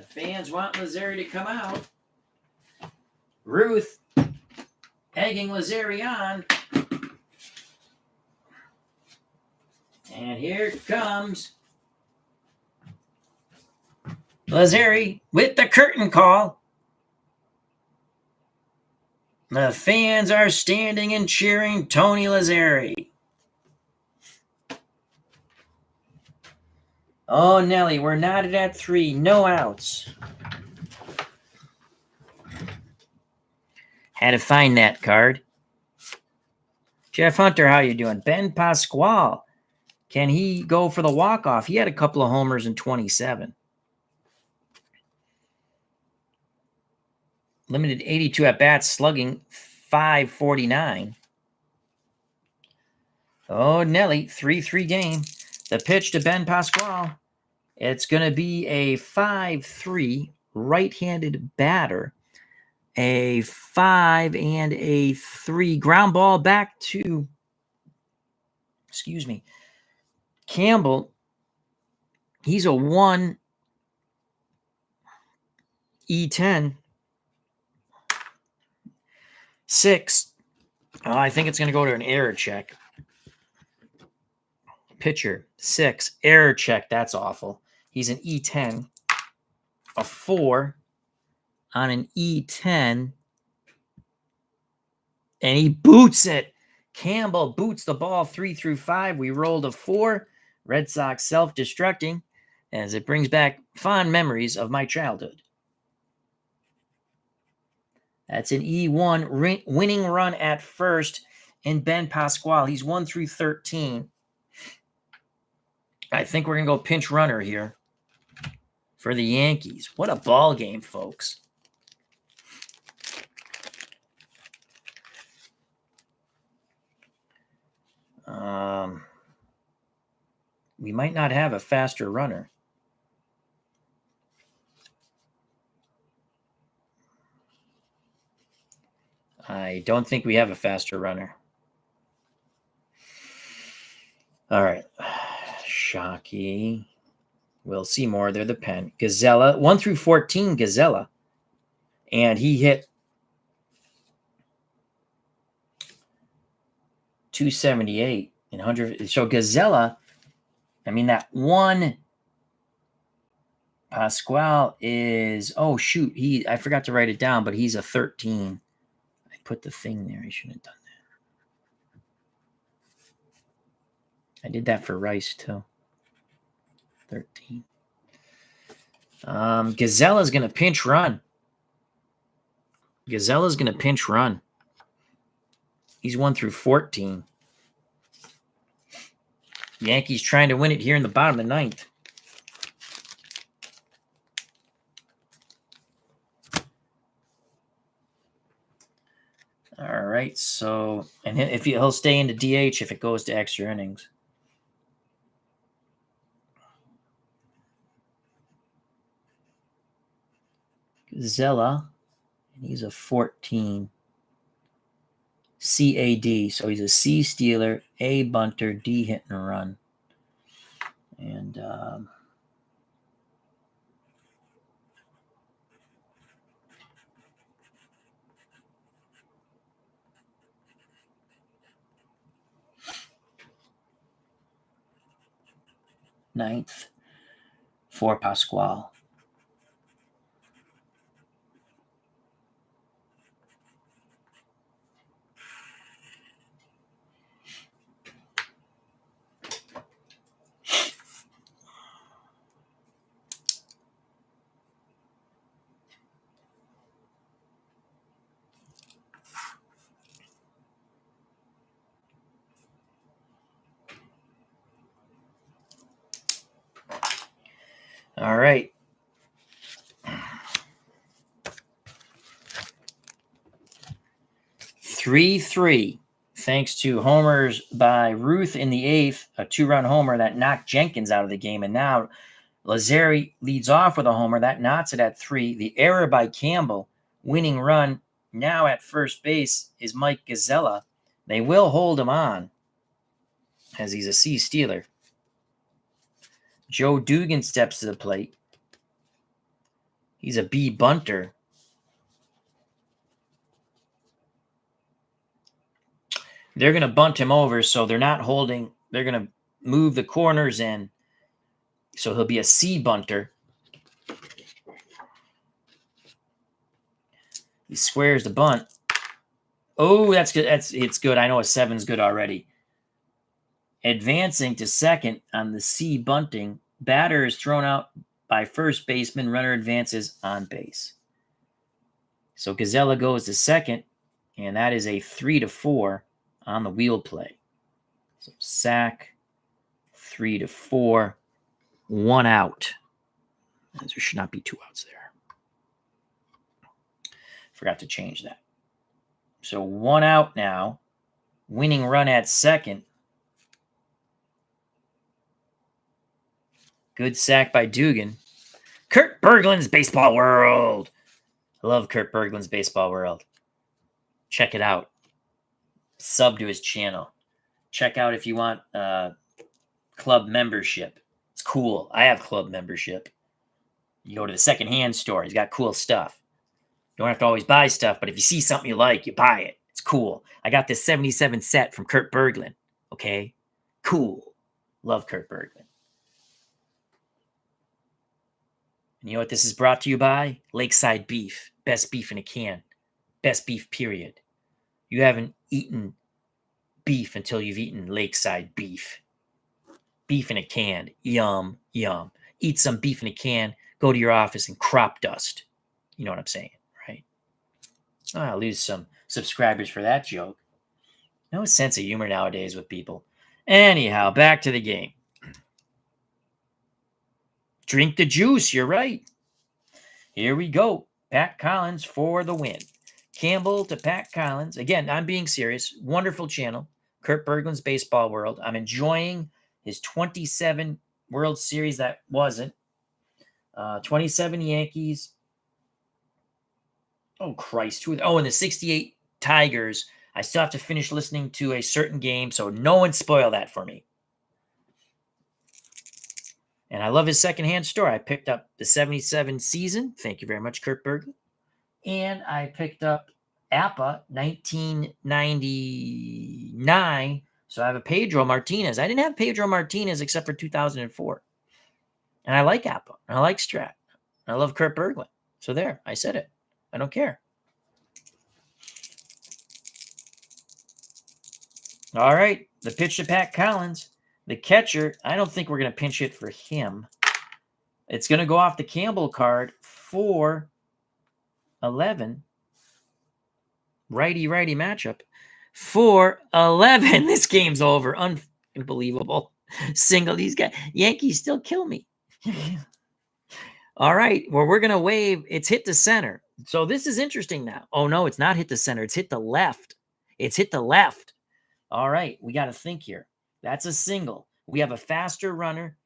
fans want Lazzeri to come out. Ruth egging Lazzeri on. And here comes Lazzeri with the curtain call. The fans are standing and cheering Tony Lazzeri. Oh, Nelly, we're knotted at 3. No outs. Had to find that card. Jeff Hunter, how you doing? Ben Pasquale. Can he go for the walk-off? He had a couple of homers in 27. Limited 82 at-bats, slugging .549. Oh, Nelly, 3-3 game. The pitch to Ben Pasquale. It's going to be a 5-3 right-handed batter. A 5 and a 3 ground ball back to, Campbell. He's a 1 E10. 6. Oh, I think it's going to go to an error check. Pitcher, 6. Error check. That's awful. He's an E10. A 4 on an E10. And he boots it. Campbell boots the ball 3 through 5. We rolled a 4. Red Sox self-destructing as it brings back fond memories of my childhood. That's an E1 winning run at first in Ben Pasquale. He's 1 through 13. I think we're going to go pinch runner here for the Yankees. What a ball game, folks. We might not have a faster runner. I don't think we have a faster runner. All right. Shockey. We'll see more. They're the pen. Gazella, 1 through 14, Gazella. And he hit 278 and 100. So Gazella, I mean, that one Pasquale is, oh, shoot. I forgot to write it down, but he's a 13. I put the thing there. I shouldn't have done that. I did that for Rice, too. 13. Gazella's going to pinch run. Gazella's going to pinch run. He's 1 through 14. Yankees trying to win it here in the bottom of the ninth. All right, so, and if he'll stay into DH if it goes to extra innings. Zella, and he's a 14. CAD, so he's a C stealer, A bunter, D hit and run. And ninth for Pasquale. All right. Three. Thanks to homers by Ruth in the 8th, a 2-run homer that knocked Jenkins out of the game. And now Lazzeri leads off with a homer. That knots it at 3. The error by Campbell, winning run now at first base, is Mike Gazella. They will hold him on as he's a C stealer. Joe Dugan steps to the plate. He's a B bunter. They're going to bunt him over, so they're not holding. They're going to move the corners in, so he'll be a C bunter. He squares the bunt. Oh, that's good. It's good. I know a 7's good already. Advancing to second on the C bunting. Batter is thrown out by first baseman. Runner advances on base. So Gazella goes to second, and that is a 3-4 on the wheel play. So sack, 3-4, 1 out. There should not be 2 outs there. Forgot to change that. So 1 out now. Winning run at second. Good sack by Dugan. Kurt Berglund's Baseball World. I love Kurt Berglund's Baseball World. Check it out. Sub to his channel. Check out if you want club membership. It's cool. I have club membership. You go to the secondhand store. He's got cool stuff. You don't have to always buy stuff, but if you see something you like, you buy it. It's cool. I got this 77 set from Kurt Berglund. Okay? Cool. Love Kurt Berglund. And you know what this is brought to you by? Lakeside Beef. Best beef in a can. Best beef, period. You haven't eaten beef until you've eaten Lakeside Beef. Beef in a can. Yum, yum. Eat some beef in a can. Go to your office and crop dust. You know what I'm saying, right? I'll lose some subscribers for that joke. No sense of humor nowadays with people. Anyhow, back to the game. Drink the juice, you're right. Here we go. Pat Collins for the win. Campbell to Pat Collins. Again, I'm being serious. Wonderful channel. Kurt Berglund's Baseball World. I'm enjoying his 27 World Series that wasn't. 27 Yankees. Oh, Christ. And the 68 Tigers. I still have to finish listening to a certain game, so no one spoil that for me. And I love his secondhand store. I picked up the 77 season. Thank you very much, Kurt Berge. And I picked up APA 1999. So I have a Pedro Martinez. I didn't have Pedro Martinez except for 2004. And I like APA. And I like Strat. I love Kurt Berglund. So there, I said it. I don't care. All right, the pitch to Pat Collins. The catcher, I don't think we're going to pinch hit for him. It's going to go off the Campbell card for 11. Righty-righty matchup. For 11. This game's over. Unbelievable. Single. These guys. Yankees still kill me. All right. Well, we're going to wave. It's hit the center. So this is interesting now. Oh, no, it's not hit the center. It's hit the left. It's hit the left. All right. We got to think here. That's a single. We have a faster runner.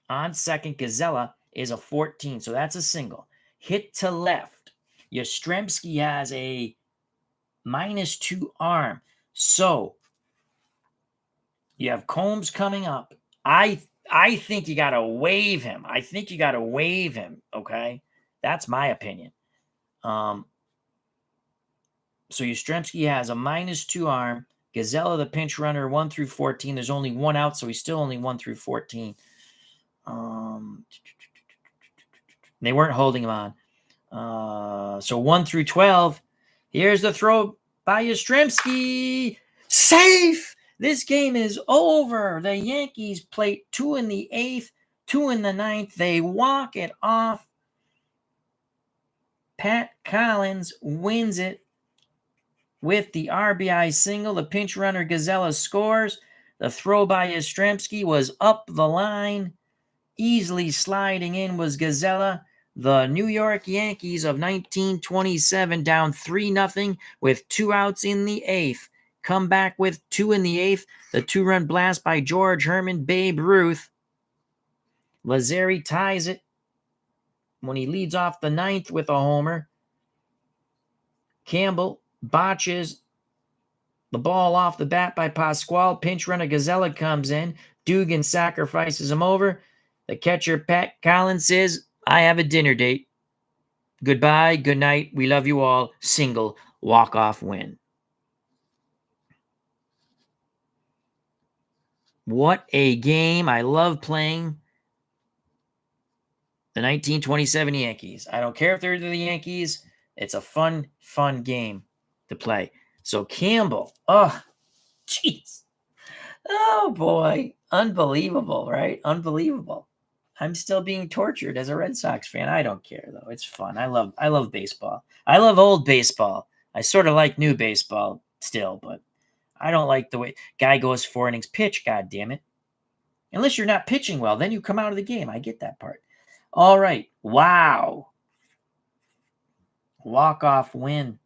On second, Gazella is a 14. So that's a single. Hit to left. Yastrzemski has a -2 arm. So you have Combs coming up. I think you got to waive him. Okay? That's my opinion. So Yastrzemski has a -2 arm. Gazella, the pinch runner, 1 through 14. There's only one out, so he's still only 1 through 14. They weren't holding him on. So 1 through 12. Here's the throw by Yastrzemski. Safe! This game is over. The Yankees play 2 in the 8th, 2 in the 9th. They walk it off. Pat Collins wins it with the RBI single. The pinch runner Gazella scores. The throw by Yastrzemski was up the line. Easily sliding in was Gazella. The New York Yankees of 1927 down 3-0 with 2 outs in the 8th. Come back with 2 in the 8th. The 2-run blast by George Herman, Babe Ruth. Lazzeri ties it when he leads off the 9th with a homer. Campbell botches the ball off the bat by Pasquale. Pinch runner Gazella comes in. Dugan sacrifices him over. The catcher, Pat Collins, says, I have a dinner date. Goodbye, good night, we love you all. Single, walk-off win. What a game. I love playing the 1927 Yankees. I don't care if they're the Yankees. It's a fun game to play. So Campbell, oh, jeez. Oh, boy. Unbelievable, right? Unbelievable. I'm still being tortured as a Red Sox fan. I don't care, though. It's fun. I love baseball. I love old baseball. I sort of like new baseball still, but I don't like the way guy goes 4 innings pitch, God damn it. Unless you're not pitching well, then you come out of the game. I get that part. All right. Wow. Walk-off win.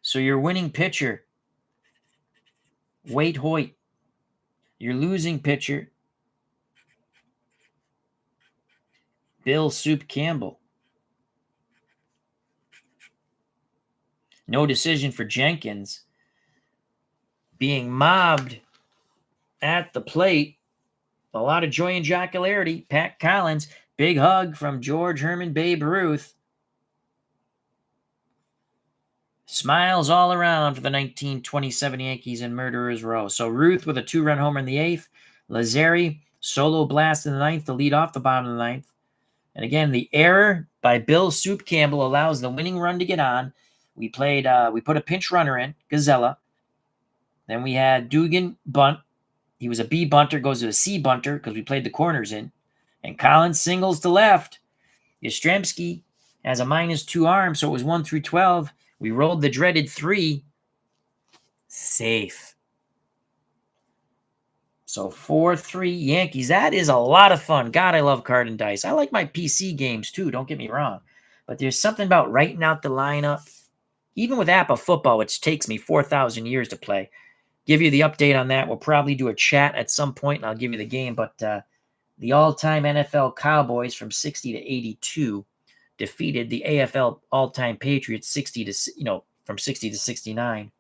So your winning pitcher, Wade Hoyt. Your losing pitcher, Bill Soup Campbell. No decision for Jenkins. Being mobbed at the plate. A lot of joy and jocularity. Pat Collins. Big hug from George Herman, Babe Ruth. Smiles all around for the 1927 Yankees in Murderers Row. So Ruth with a 2-run homer in the 8th. Lazzeri, solo blast in the 9th to lead off the bottom of the 9th. And again, the error by Bill Soup Campbell allows the winning run to get on. We put a pinch runner in, Gazella. Then we had Dugan bunt. He was a B bunter, goes to a C bunter because we played the corners in. And Collins singles to left. Yastrzemski has a -2 arm, so it was 1 through 12. We rolled the dreaded 3. Safe. So 4-3 Yankees. That is a lot of fun. God, I love card and dice. I like my PC games too, don't get me wrong. But there's something about writing out the lineup. Even with APA football, which takes me 4,000 years to play. Give you the update on that. We'll probably do a chat at some point, and I'll give you the game. But the all-time NFL Cowboys from 60 to 82 defeated the AFL all-time Patriots from 60 to 69.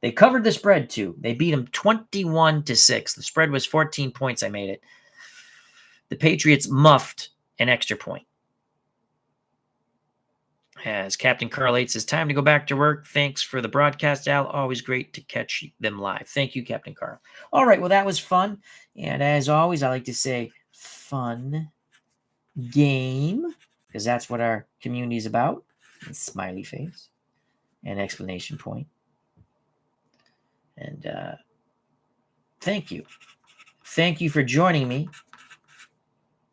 They covered the spread, too. They beat them 21-6. The spread was 14 points. I made it. The Patriots muffed an extra point. As Captain Carl 8 says, time to go back to work. Thanks for the broadcast, Al. Always great to catch them live. Thank you, Captain Carl. All right, well, that was fun. And as always, I like to say fun game, because that's what our community is about. And smiley face and explanation point. And thank you. Thank you for joining me.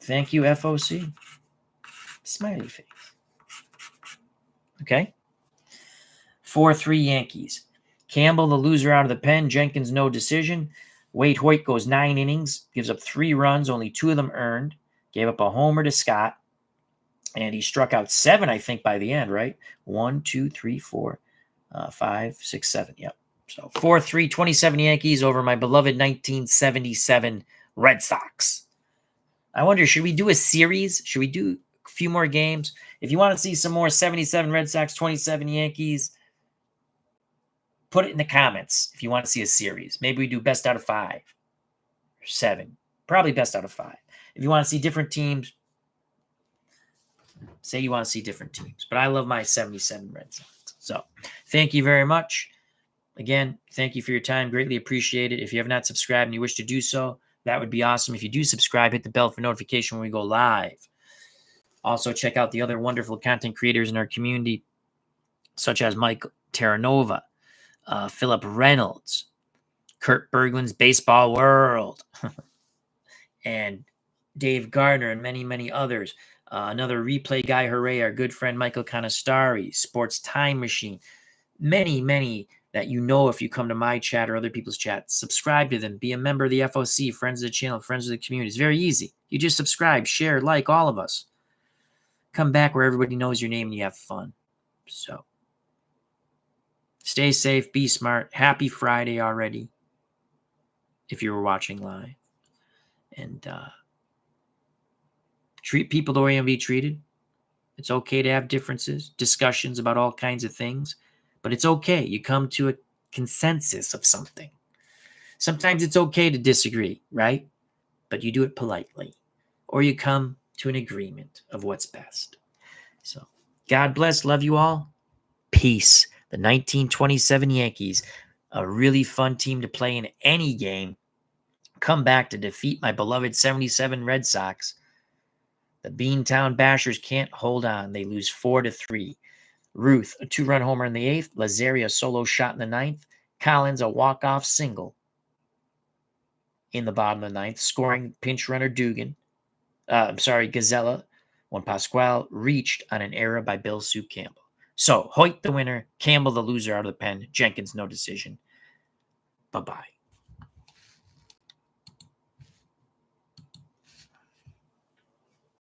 Thank you, FOC. Smiley face. Okay. 4-3 Yankees. Campbell, the loser out of the pen. Jenkins, no decision. Wade Hoyt goes 9 innings, gives up 3 runs, only 2 of them earned. Gave up a homer to Scott. And he struck out 7, I think, by the end, right? 1, 2, 3, 4, 5, 6, 7. Yep. So 4-3, 27 Yankees over my beloved 1977 Red Sox. I wonder, should we do a series? Should we do a few more games? If you want to see some more 77 Red Sox, 27 Yankees, put it in the comments if you want to see a series. Maybe we do best out of 5 or 7. Probably best out of 5. If you want to see different teams, say you want to see different teams. But I love my 77 Red Sox. So thank you very much. Again, thank you for your time. Greatly appreciate it. If you have not subscribed and you wish to do so, that would be awesome. If you do subscribe, hit the bell for notification when we go live. Also, check out the other wonderful content creators in our community, such as Mike Terranova, Philip Reynolds, Kurt Berglund's Baseball World, and Dave Gardner, and many, many others. Another replay guy, hooray, our good friend Michael Canastari, Sports Time Machine. Many, many that you know if you come to my chat or other people's chat. Subscribe to them. Be a member of the FOC, friends of the channel, friends of the community. It's very easy. You just subscribe, share, like, all of us. Come back where everybody knows your name and you have fun. So, stay safe, be smart. Happy Friday already, if you were watching live. And treat people the way you want to be treated. It's okay to have differences, discussions about all kinds of things, but it's okay. You come to a consensus of something. Sometimes it's okay to disagree, right? But you do it politely, or you come to an agreement of what's best. So, God bless. Love you all. Peace. The 1927 Yankees, a really fun team to play in any game. Come back to defeat my beloved 77 Red Sox. The Beantown Bashers can't hold on. They lose 4-3. Ruth, a 2-run homer in the 8th. Lazzeri, a solo shot in the 9th. Collins, a walk-off single in the bottom of the 9th. Scoring pinch runner Gazella, when Pasquale reached on an error by Bill Sue Campbell. So, Hoyt the winner, Campbell the loser out of the pen, Jenkins no decision. Bye-bye.